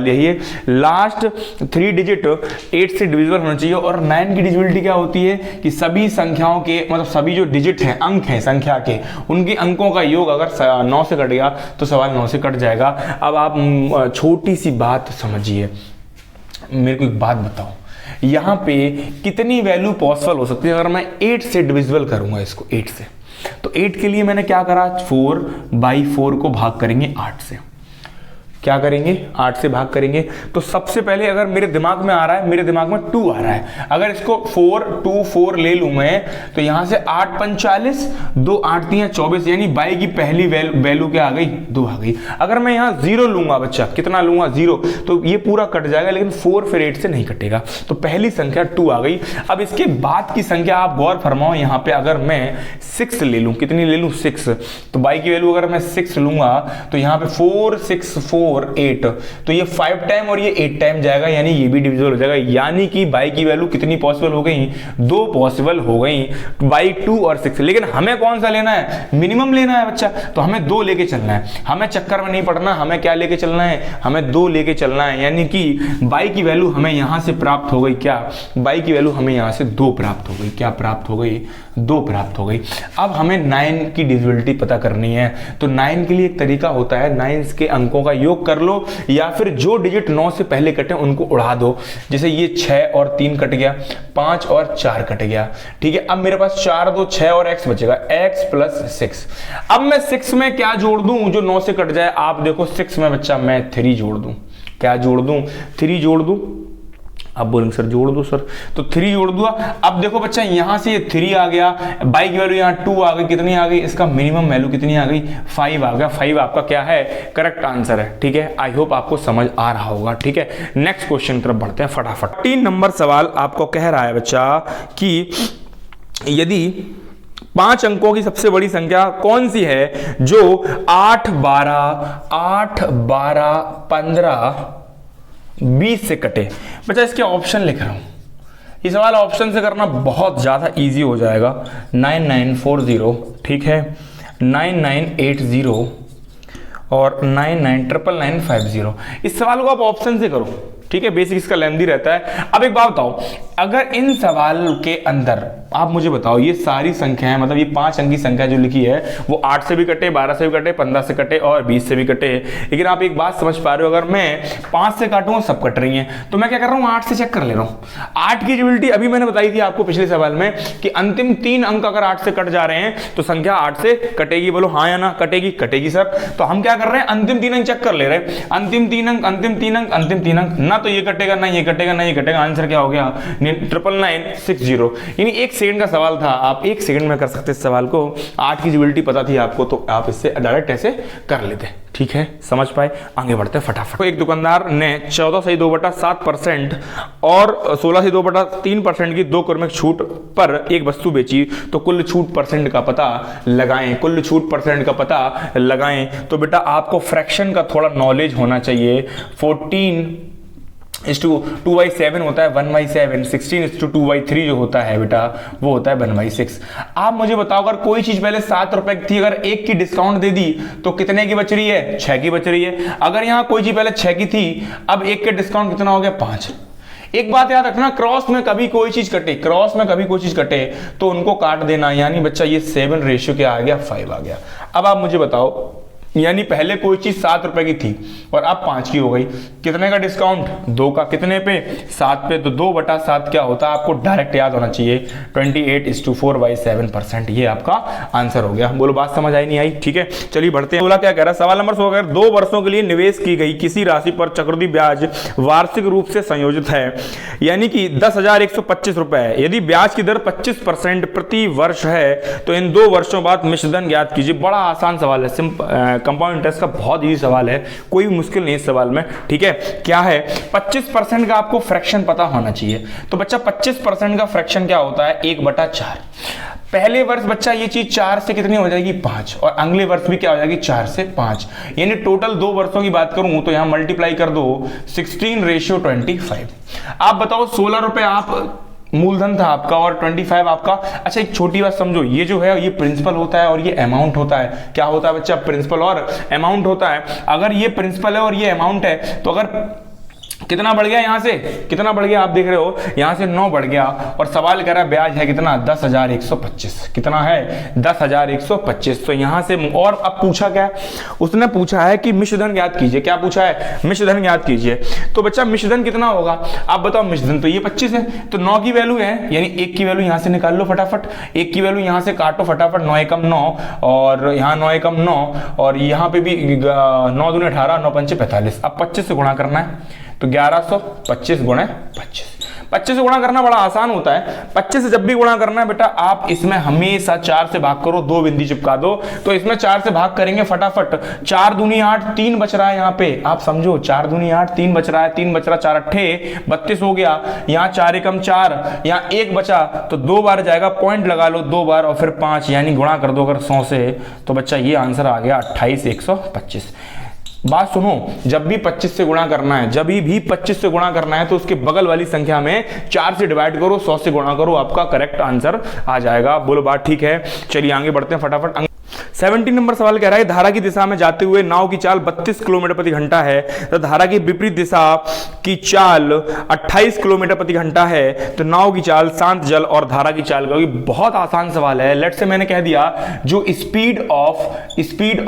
यही है, लास्ट 3 डिजिट 8 से डिविजिबल होना चाहिए। और 9 की डिविजिबिलिटी क्या होती है कि सभी संख्याओं के, मतलब सभी जो डिजिट हैं, अंक हैं संख्या के, उनके अंकों का योग अगर 9 से कट गया तो सवाल 9 से कट जाएगा। अब आप छोटी सी बात समझिए, मेरे को एक बात बताओ, यहां पे कितनी वैल्यू पॉसिबल हो सकती है अगर मैं 8 से डिविजिबल करूंगा इसको, 8 से। तो 8 के लिए मैंने क्या करा, 4 by 4 को भाग करेंगे 8 से। क्या करेंगे, 8 से भाग करेंगे। तो सबसे पहले अगर मेरे दिमाग में आ रहा है, मेरे दिमाग में 2 आ रहा है, अगर इसको 4 2 4 ले लूं मैं, तो यहां से 8 5 40, 2 8 3 24, यानी बाई की पहली वैल्यू क्या आ गई, 2 आ गई। अगर मैं यहां 0 लूंगा बच्चा, कितना लूंगा, 0, तो ये पूरा कट जाएगा, लेकिन 4 फिर 8 से नहीं कटेगा। तो पहली संख्या 2 आ गई। अब इसके बाद की संख्या आप गौर फरमाओ, यहां पे अगर मैं 6 ले लूं, कितनी ले लूं, 6, तो बाई की वैल्यू अगर मैं 6 लूंगा, तो यहां पे 4 6 4 8, तो ये 5 टाइम और ये 8 टाइम जाएगा, यानी ये भी डिविजिबल हो जाएगा। यानी कि बाई की वैल्यू कितनी पॉसिबल हो गई, 2 पॉसिबल हो गई, बाई 2 और 6। लेकिन हमें कौन सा लेना है, मिनिमम लेना है बच्चा, तो हमें 2 लेके चलना है, हमें चक्कर में नहीं पड़ना, हमें क्या लेके चलना है, हमें 2 लेके चलना है। यानी कि बाई की वैल्यू हमें यहां से प्राप्त हो गई, क्या, बाई की वैल्यू हमें यहां से 2 प्राप्त हो गई, क्या प्राप्त हो गई, 2 प्राप्त हो गई। अब हमें 9 की डिविजिबिलिटी पता करनी है, तो 9 के लिए एक तरीका होता है, 9 के अंकों का योग कर लो, या फिर जो डिजिट 9 से पहले कटे उनको उड़ा दो। जैसे ये 6 और 3 कट गया, 5 और 4 कट गया, ठीक है। अब मेरे पास 4 2 6 और x बचेगा, x प्लस 6। अब मैं 6 में क्या जोड़ दूं जो 9 से कट जाए, आप देखो 6 में बच्चा मैं 3 जोड़ दूं, क्या जोड़ दूं, 3 जोड़ दूं। अब बोलेंगे सर जोड़ दो सर, तो 3 जोड़ दूंगा। अब देखो बच्चा यहां से ये 3 आ गया, बाई की वैल्यू यहाँ 2 आ गई, कितनी आ गई, इसका मिनिमम वैल्यू कितनी आ गई, 5 आ गया। 5 आपका क्या है, करेक्ट आंसर है, ठीक है। आई होप आपको समझ आ रहा होगा, ठीक है। नेक्स्ट क्वेश्चन की तरफ बढ़ते हैं फटाफट। 3 नंबर सवाल आपको कह रहा है बच्चा कि यदि 5 अंकों की सबसे बड़ी संख्या कौन सी है जो 8 12 15 20 से कटे। बच्चा इसके ऑप्शन लिख रहा हूं, ये सवाल ऑप्शन से करना बहुत ज्यादा इजी हो जाएगा। 9940, ठीक है, 9980 और 999950। इस सवाल को आप ऑप्शन से करो, ठीक है, बेसिक इसका लेंथी रहता है। अब एक बात बताओ, अगर इन सवाल के अंदर आप मुझे बताओ, ये सारी संख्याएं, मतलब ये 5 अंक की संख्या जो लिखी है वो 8 से भी कटे, 12 से भी कटे, 15 से कटे और 20 से भी कटे, लेकिन आप एक बात समझ पा रहे हो, अगर मैं 5 से काटूंगा सब कट रही हैं, तो मैं क्या कर रहा हूं, 8 से चेक कर ले रहा हूं। 8 की डिविजिबिलिटी अभी मैंने बताई थी आपको पिछले सवाल में कि अंतिम 3 अंक अगर 8 से कट जा रहे हैं तो संख्या 8 से कटेगी। बोलो हाँ या ना, कटेगी, कटेगी सर। तो हम क्या कर रहे हैं, अंतिम 3 अंक चेक कर ले रहे हैं, अंतिम 3 अंक, अंतिम 3 अंक, अंतिम 3 अंक, ना तो ये कटेगा ना ये कटेगा ना ये कटेगा। आंसर क्या हो गया, 99960। यानी 1 सेकंड का सवाल था, आप 1 सेकंड में कर सकते इस सवाल को। 8 की डिविजिबिलिटी पता थी आपको, तो आप इससे डायरेक्ट ऐसे कर लेते, ठीक है, समझ पाए। आगे बढ़ते हैं फटाफट। तो एक दुकानदार ने 14.2/7% और 16.2/3% की 2 क्रमिक छूट पर एक वस्तु बेची, तो कुल छूट परसेंट का पता लगाएं, कुल छूट परसेंट का पता लगाएं। तो बेटा आपको फ्रैक्शन का थोड़ा नॉलेज होना चाहिए। 14:2/7 होता है 1/7, 16:2/3 जो होता है बेटा वो होता है 1/6। आप मुझे बताओ, अगर कोई चीज पहले 7 रुपए की थी, अगर 1 की डिस्काउंट दे दी तो कितने की बच रही है, 6 की बच रही है। अगर यहां कोई चीज पहले 6 की थी, अब 1 के डिस्काउंट कितना हो गया, 5। एक बात याद रखना, क्रॉस में कभी कोई चीज कटे, क्रॉस में कभी कोई चीज कटे तो उनको काट देना। यानी बच्चा ये 7 रेशियो क्या आ गया, 5 आ गया। अब आप मुझे बताओ, यानी पहले कोई चीज 7 रुपए की थी और अब 5 की हो गई, कितने का डिस्काउंट, 2 का, कितने पे, 7 पे, तो 2/7 क्या होता है आपको डायरेक्ट याद होना चाहिए, 28:4/7%। ये आपका आंसर हो गया। बोलो बात समझ आई नहीं आई, ठीक है। चलिए बढ़ते हैं। बोला क्या कह रहा है, सवाल नंबर 16, 2 वर्षों के लिए निवेश की गई किसी राशि पर चक्रवृद्धि ब्याज वार्षिक रूप से संयोजित है, यानी कि 10,125 रुपए है। यदि ब्याज की दर 25% प्रति वर्ष है तो इन 2 वर्षों बाद मिश्रधन ज्ञात कीजिए। बड़ा आसान सवाल है, कंपाउंड इंटरेस्ट का बहुत इजी सवाल है, कोई भी मुश्किल नहीं इस सवाल में, ठीक है। क्या है, 25% का आपको फ्रैक्शन पता होना चाहिए। तो बच्चा 25% का फ्रैक्शन क्या होता है, 1/4। पहले वर्ष बच्चा ये चीज 4 से कितनी हो जाएगी, 5, और अगले वर्ष भी क्या हो जाएगी, 4 से 5। यानी टोटल 2 वर्षों की बात करूं तो यहां मल्टीप्लाई कर दो, 16:25। आप बताओ 16 रुपए आप मूलधन था आपका और 25 आपका। अच्छा एक छोटी बात समझो, ये जो है ये प्रिंसिपल होता है और ये अमाउंट होता है। क्या होता है बच्चा, प्रिंसिपल और अमाउंट होता है। अगर ये प्रिंसिपल है और ये अमाउंट है, तो अगर कितना बढ़ गया यहां से, कितना बढ़ गया आप देख रहे हो, यहां से 9 बढ़ गया और सवाल कह रहा है ब्याज है कितना 10,125, कितना है 10,125। तो यहां से और अब पूछा क्या, उसने पूछा है कि मिश्रधन ज्ञात कीजिए। क्या पूछा है, मिश्रधन ज्ञात कीजिए। तो बच्चा मिश्रधन कितना होगा आप बताओ, मिश्रधन तो ये 25 है, तो 9 की वैल्यू है, यानी 1 की वैल्यू यहां से निकाल लो फटाफट, 1 की वैल्यू यहां से काटो फटाफट, 9 एकम 9 और यहाँ 9 एकम 9 और यहाँ पे भी 9 दूनी 18, 9 पंचे 45। अब 25 से गुणा करना है तो 1125 गुणे 25 से गुणा करना बड़ा आसान होता है। 25 से जब भी गुणा करना है बेटा आप इसमें हमेशा 4 से भाग करो, 2 बिंदी चिपका दो, तो इसमें 4 से भाग करेंगे फटाफट, 4 दूनी 8, 3 बच रहा है यहाँ पे, आप समझो 4 दूनी 8, 3 बच रहा है, 3 बच रहा, 4 अट्ठे 32 हो गया, यहाँ 4 एकम 4, यहाँ 1 बचा तो 2 बार जाएगा, पॉइंट लगा लो 2 बार और फिर 5, यानी गुणा कर दो अगर 100 से, तो बच्चा ये आंसर आ गया 28,125। बात सुनो, जब भी 25 से गुणा करना है, जब भी 25 से गुणा करना है तो उसके बगल वाली संख्या में 4 से डिवाइड करो, 100 से गुणा करो, आपका करेक्ट आंसर आ जाएगा। बोलो बात ठीक है। चलिए आगे बढ़ते हैं फटाफट। 17 नंबर सवाल कह रहा है धारा की दिशा में जाते हुए नाव की चाल 32 किलोमीटर प्रति घंटा है, तो धारा की विपरीत दिशा की चाल 28 किलोमीटर प्रति घंटा है, तो नाव की चाल शांत जल और धारा की चाल का। बहुत आसान सवाल है। लेट से मैंने कह दिया जो स्पीड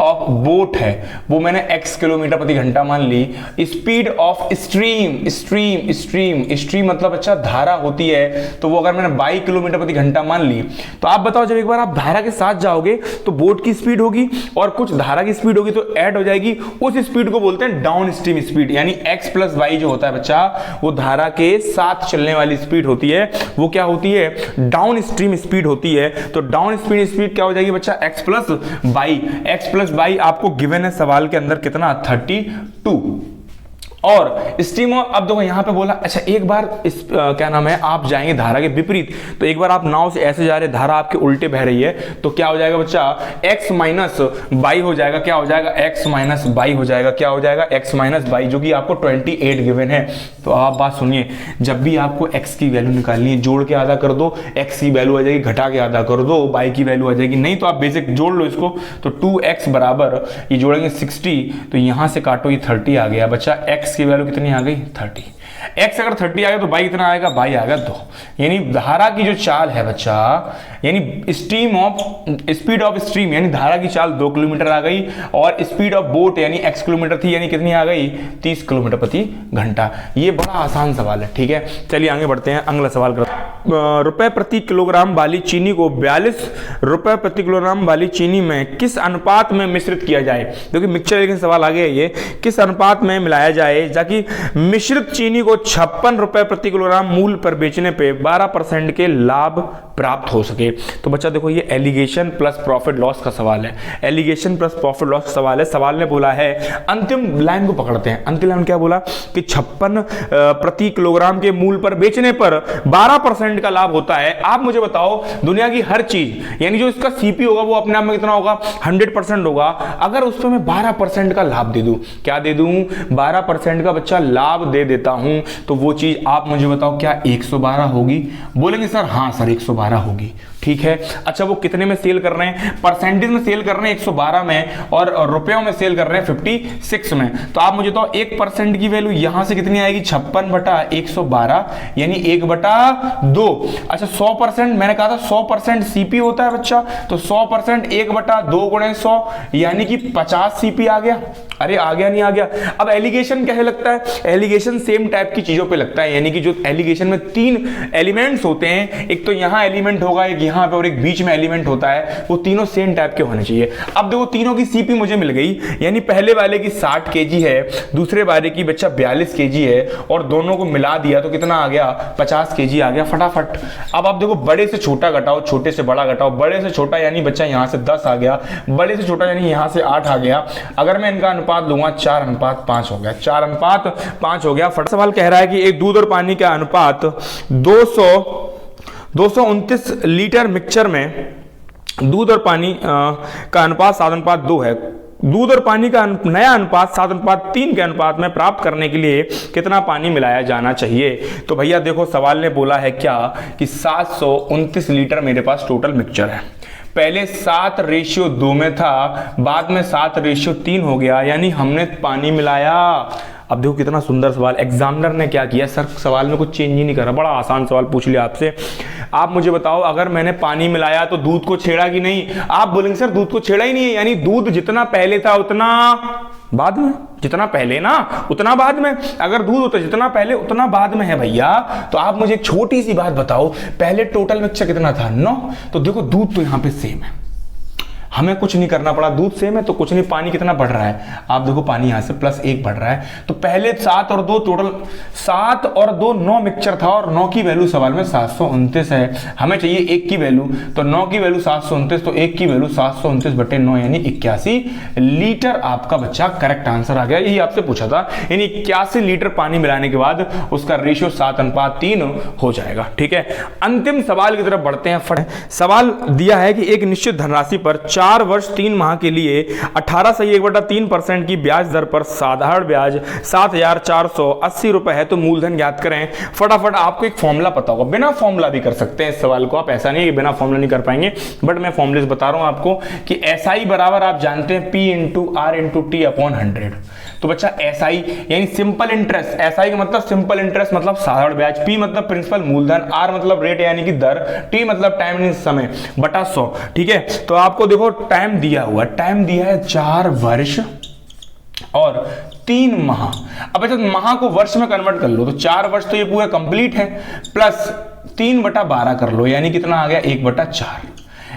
ऑफ बोट है वो मैंने x किलोमीटर प्रति घंटा मान ली, स्पीड ऑफ स्ट्रीम मतलब अच्छा धारा होती है, तो वो अगर मैंने 22 किलोमीटर प्रति घंटा मान ली, तो आप बताओ जब एक बार आप धारा के साथ जाओगे तो बोट की स्पीड होगी और कुछ धारा की स्पीड होगी तो ऐड हो जाएगी, उस स्पीड को बोलते हैं डाउन स्ट्रीम स्पीड, यानी x प्लस वाई जो होता है बच्चा वो धारा के साथ चलने वाली स्पीड होती है, वो क्या होती है डाउन स्ट्रीम स्पीड होती है। तो डाउन स्पीड क्या हो जाएगी बच्चा x प्लस वाई आपको गिवन है सवाल के अंदर कितना 32। और स्ट्रीम अब देखो यहां पे बोला अच्छा एक बार क्या नाम है आप जाएंगे धारा के विपरीत, तो एक बार आप नाव से ऐसे जा रहे, धारा आपके उल्टे बह रही है, तो क्या हो जाएगा बच्चा x माइनस बाई हो जाएगा, क्या हो जाएगा x माइनस बाई हो जाएगा, क्या हो जाएगा x माइनस बाई, जो कि आपको 28 गिवन है। तो आप बात सुनिए, जब भी आपको x की वैल्यू निकालनी है जोड़ के आधा कर दो, x की वैल्यू आ जाएगी, घटा के आधा कर दो, बाई की वैल्यू आ जाएगी, नहीं तो आप बेसिक जोड़ लो इसको, तो 2x बराबर ये जोड़ेंगे 60, तो यहां से काटो ये 30 आ गया बच्चा, x की वैल्यू कितनी आ गई 30, x अगर 30 आ गया तो बाई कितना आएगा, बाई आएगा 2। यानी धारा की जो चाल है बच्चा, यानी स्पीड ऑफ स्ट्रीम यानी धारा की चाल 2 किलोमीटर आ गई, और स्पीड ऑफ बोट यानी x किलोमीटर थी, यानी कितनी आ गई 30 किलोमीटर प्रति घंटा। ये बड़ा आसान सवाल है, ठीक है। चलिए आगे बढ़ते हैं, अगला सवाल करते हैं। रुपए प्रति किलोग्राम वाली चीनी को 42 रुपए प्रति किलोग्राम वाली चीनी में किस अनुपात में मिश्रित किया जाए, क्योंकि मिक्सचर लेकिन सवाल आ गया ये, किस अनुपात में मिलाया जाए ताकि मिश्रित चीनी को 56 रुपए प्रति किलोग्राम मूल्य पर बेचने पे 12% के लाभ प्राप्त हो सके। तो बच्चा देखो ये एलिगेशन प्लस प्रॉफिट लॉस का सवाल है, एलिगेशन प्लस प्रॉफिट लॉस का सवाल है। सवाल ने बोला है, अंतिम लाइन को पकड़ते हैं, अंतिम लाइन क्या बोला कि 56 प्रति किलोग्राम के मूल्य पर बेचने पर 12% का लाभ होता है। आप मुझे बताओ दुनिया की हर चीज यानी जो इसका सीपी होगा वो अपने आप में कितना होगा 100% होगा, अगर उस पर मैं 12% का लाभ दे दूं, क्या दे दूं 12% का बच्चा लाभ दे देता हूं, तो वो चीज आप मुझे बताओ क्या 112 होगी? बोलेंगे सर हाँ सर 112 होगी, ठीक है। अच्छा वो कितने में सेल कर रहे हैं, परसेंटेज में सेल कर रहे हैं 112 में, और रुपयों में सेल कर रहे हैं 56 में, तो आप मुझे तो 1% की वैल्यू यहां से कितनी आएगी 56 बटा 112 यानी 1/2। अच्छा 100% मैंने कहा था 100% सीपी होता है बच्चा, तो 100% 1/2 गुणे 100 यानी कि 50 सीपी आ गया। अरे आ गया नहीं आ गया। अब एलिगेशन कैसे लगता है, एलिगेशन सेम टाइप की चीजों पे लगता है, यानी कि जो एलिगेशन में 3 एलिमेंट्स होते हैं, एक तो यहां एलिमेंट होगा, एक यहां पे और एक बीच में एलिमेंट होता है, वो तीनों सेम टाइप के होने चाहिए। अब देखो तीनों की सीपी मुझे मिल गई, यानी पहले वाले की 60 kg है, दूसरे वाले की बच्चा 42 kg है, और दोनों को मिला दिया तो कितना आ गया 50 kg आ गया फटाफट। अब आप देखो बड़े से छोटा घटाओ, छोटे से बड़ा घटाओ, बड़े से छोटा यानी बच्चा यहां से 10 आ गया, बड़े से छोटा यानी यहां से 8 आ गया। अगर मैं इनका अनुपात लूंगा 4:5 हो गया, 4:5 हो गया। फट सवाल कह रहा है कि एक दूध और पानी का अनुपात 229 लीटर मिक्सचर में दूध और पानी का अनुपात 7:2 है। दूध और पानी का नया अनुपात 7:3 के अनुपात में प्राप्त करने के लिए कितना पानी मिलाया जाना चाहिए? तो भैया देखो सवाल ने बोला है क्या कि 729 लीटर मेरे पास टोटल मिक्सचर है। पहले 7:2 में था, बाद में 7:3 हो गया, यानी हमने पानी मिलाया, अब देखो कितना सुंदर सवाल, एग्जामिनर ने क्या किया सर, सवाल में कुछ चेंज ही नहीं करा, बड़ा आसान सवाल पूछ लिया आपसे। आप मुझे बताओ अगर मैंने पानी मिलाया तो दूध को छेड़ा कि नहीं? आप बोलेंगे सर दूध को छेड़ा ही नहीं है, यानी दूध जितना पहले था उतना बाद में, जितना पहले ना उतना बाद में। अगर दूध होता जितना पहले उतना बाद में है भैया। तो आप मुझे एक छोटी सी बात बताओ, पहले टोटल मिक्सचर कितना था? 9। तो देखो दूध तो यहां पे सेम है, हमें कुछ नहीं करना पड़ा, दूध सेम है तो कुछ नहीं। पानी कितना बढ़ रहा है? आप देखो पानी यहां से +1 बढ़ रहा है। तो पहले 7 और 2 टोटल 7 और 2 9 मिक्सचर था, और 9 की वैल्यू सवाल में 729 है। हमें चाहिए 1 की वैल्यू, तो 9 की वैल्यू 729, तो 1 की वैल्यू 729/9 यानी 81 लीटर आपका बच्चा करेक्ट आंसर आ गया। यही आपसे पूछा था, यानी 81 लीटर पानी मिलाने के बाद उसका रेशियो 7:3 हो जाएगा। ठीक है, अंतिम सवाल की तरफ बढ़ते हैं। सवाल दिया है कि एक निश्चित धनराशि पर 4 वर्ष 3 माह के लिए 18 से 1/3% की ब्याज दर पर साधारण ब्याज 7,480 रुपए है, तो मूलधन ज्ञात करें। फटाफट आपको एक फॉर्मूला पता होगा, बिना फॉर्मूला भी कर सकते हैं इस सवाल को आप, ऐसा नहीं है कि बिना फॉर्मूला नहीं कर पाएंगे, बट मैं फॉर्मूले से बता रहा हूं आपको कि SI बराबर आप जानते हैं P × R × T/100। तो बच्चा SI यानी सिंपल इंटरेस्ट, SI का मतलब सिंपल इंटरेस्ट मतलब साधारण ब्याज, P मतलब प्रिंसिपल मूलधन, R मतलब रेट यानी कि दर, T मतलब टाइम यानी समय बटा 100। ठीक है, तो आपको देखो टाइम दिया हुआ, टाइम दिया है 4 वर्ष और 3 माह। अब अच्छा माह को वर्ष में कन्वर्ट कर लो, तो 4 वर्ष तो ये पूरा कंप्लीट है, प्लस 3/12 कर लो, यानी कितना आ गया 1/4,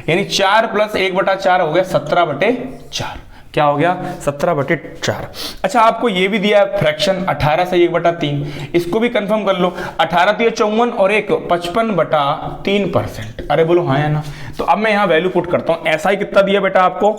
यानी 4 + 1/4 हो गया 17/4। क्या हो गया 17/4। अच्छा आपको ये भी दिया है फ्रैक्शन 18 से 1/3, इसको भी कंफर्म कर लो। 18 तो 54 और 1 55/3%। अरे बोलो हाँ या ना? तो अब मैं यहाँ वैल्यू पुट करता हूँ। SI कितना दिया बेटा आपको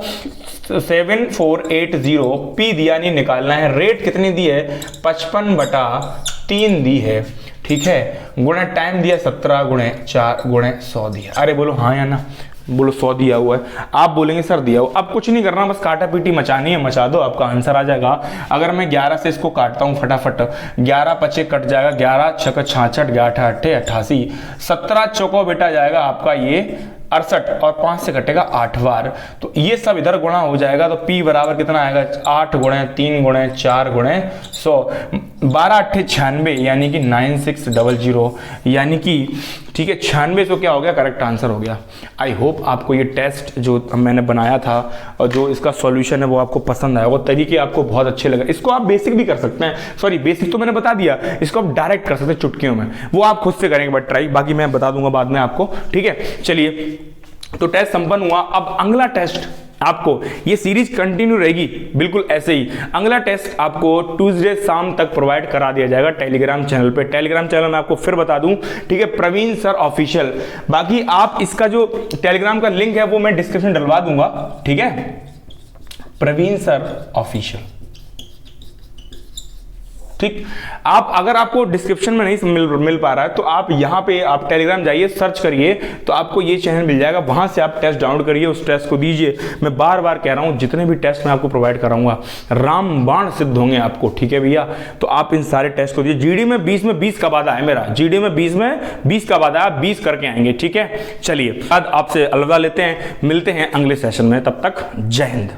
7480, P दिया नहीं निकालना है, रेट कितनी दी है 55/3 दी है। ठीक है, गुणा टाइम दिया 17 × 4 × 100 दिया। अरे बोलो हाँ या ना? बोलो 100 दिया हुआ है, आप बोलेंगे सर दिया हुआ। अब कुछ नहीं करना, बस काटा पीटी मचानी है, मचा दो, आपका आंसर आ जाएगा। अगर मैं 11 से इसको काटता हूं फटाफट, 11 × 5 कट जाएगा, 11 × 6 = 66, 11 × 8 = 88, 17 चौको बेटा जाएगा आपका ये 68, और 5 से कटेगा 8 बार, तो ये सब इधर गुणा हो जाएगा। तो P बराबर कितना आएगा 8 × 3 × 4 × 100, 12 × 8 = 96, यानी कि 9600, यानी कि ठीक है 9600 क्या हो गया करेक्ट आंसर हो गया। आई होप आपको ये टेस्ट जो मैंने बनाया था और जो इसका सॉल्यूशन है वो आपको पसंद आया, वो तरीके आपको बहुत अच्छे लगे। इसको आप बेसिक भी कर सकते हैं, सॉरी बेसिक तो मैंने बता दिया, इसको आप डायरेक्ट कर सकते हैं चुटकियों में, वो आप खुद से करेंगे बट ट्राई, बाकी मैं बता दूंगा बाद में आपको। ठीक है, चलिए तो टेस्ट संपन्न हुआ। अब अगला टेस्ट आपको, ये सीरीज कंटिन्यू रहेगी बिल्कुल ऐसे ही। अगला टेस्ट आपको ट्यूसडे शाम तक प्रोवाइड करा दिया जाएगा टेलीग्राम चैनल पे। टेलीग्राम चैनल मैं आपको फिर बता दूं, ठीक है, प्रवीण सर ऑफिशियल। बाकी आप इसका जो टेलीग्राम का लिंक है वो मैं डिस्क्रिप्शन डलवा दूंगा, ठीक है, प्रवीण सर ऑफिशियल। ठीक, आप अगर आपको डिस्क्रिप्शन में नहीं मिल पा रहा है तो आप यहाँ पे आप टेलीग्राम जाइए, सर्च करिए तो आपको ये चैनल मिल जाएगा, वहां से आप टेस्ट डाउनलोड करिए, उस टेस्ट को दीजिए। मैं बार बार कह रहा हूँ जितने भी टेस्ट मैं आपको प्रोवाइड कराऊंगा रामबाण सिद्ध होंगे आपको, ठीक है भैया। तो आप इन सारे टेस्ट को दीजिए। जीडी में 20 में 20 का वादा है मेरा, जीडी में 20 का वादा है, आप 20 करके आएंगे, ठीक है। चलिए आज आपसे अलविदा लेते हैं, मिलते हैं अगले सेशन में, तब तक जय हिंद।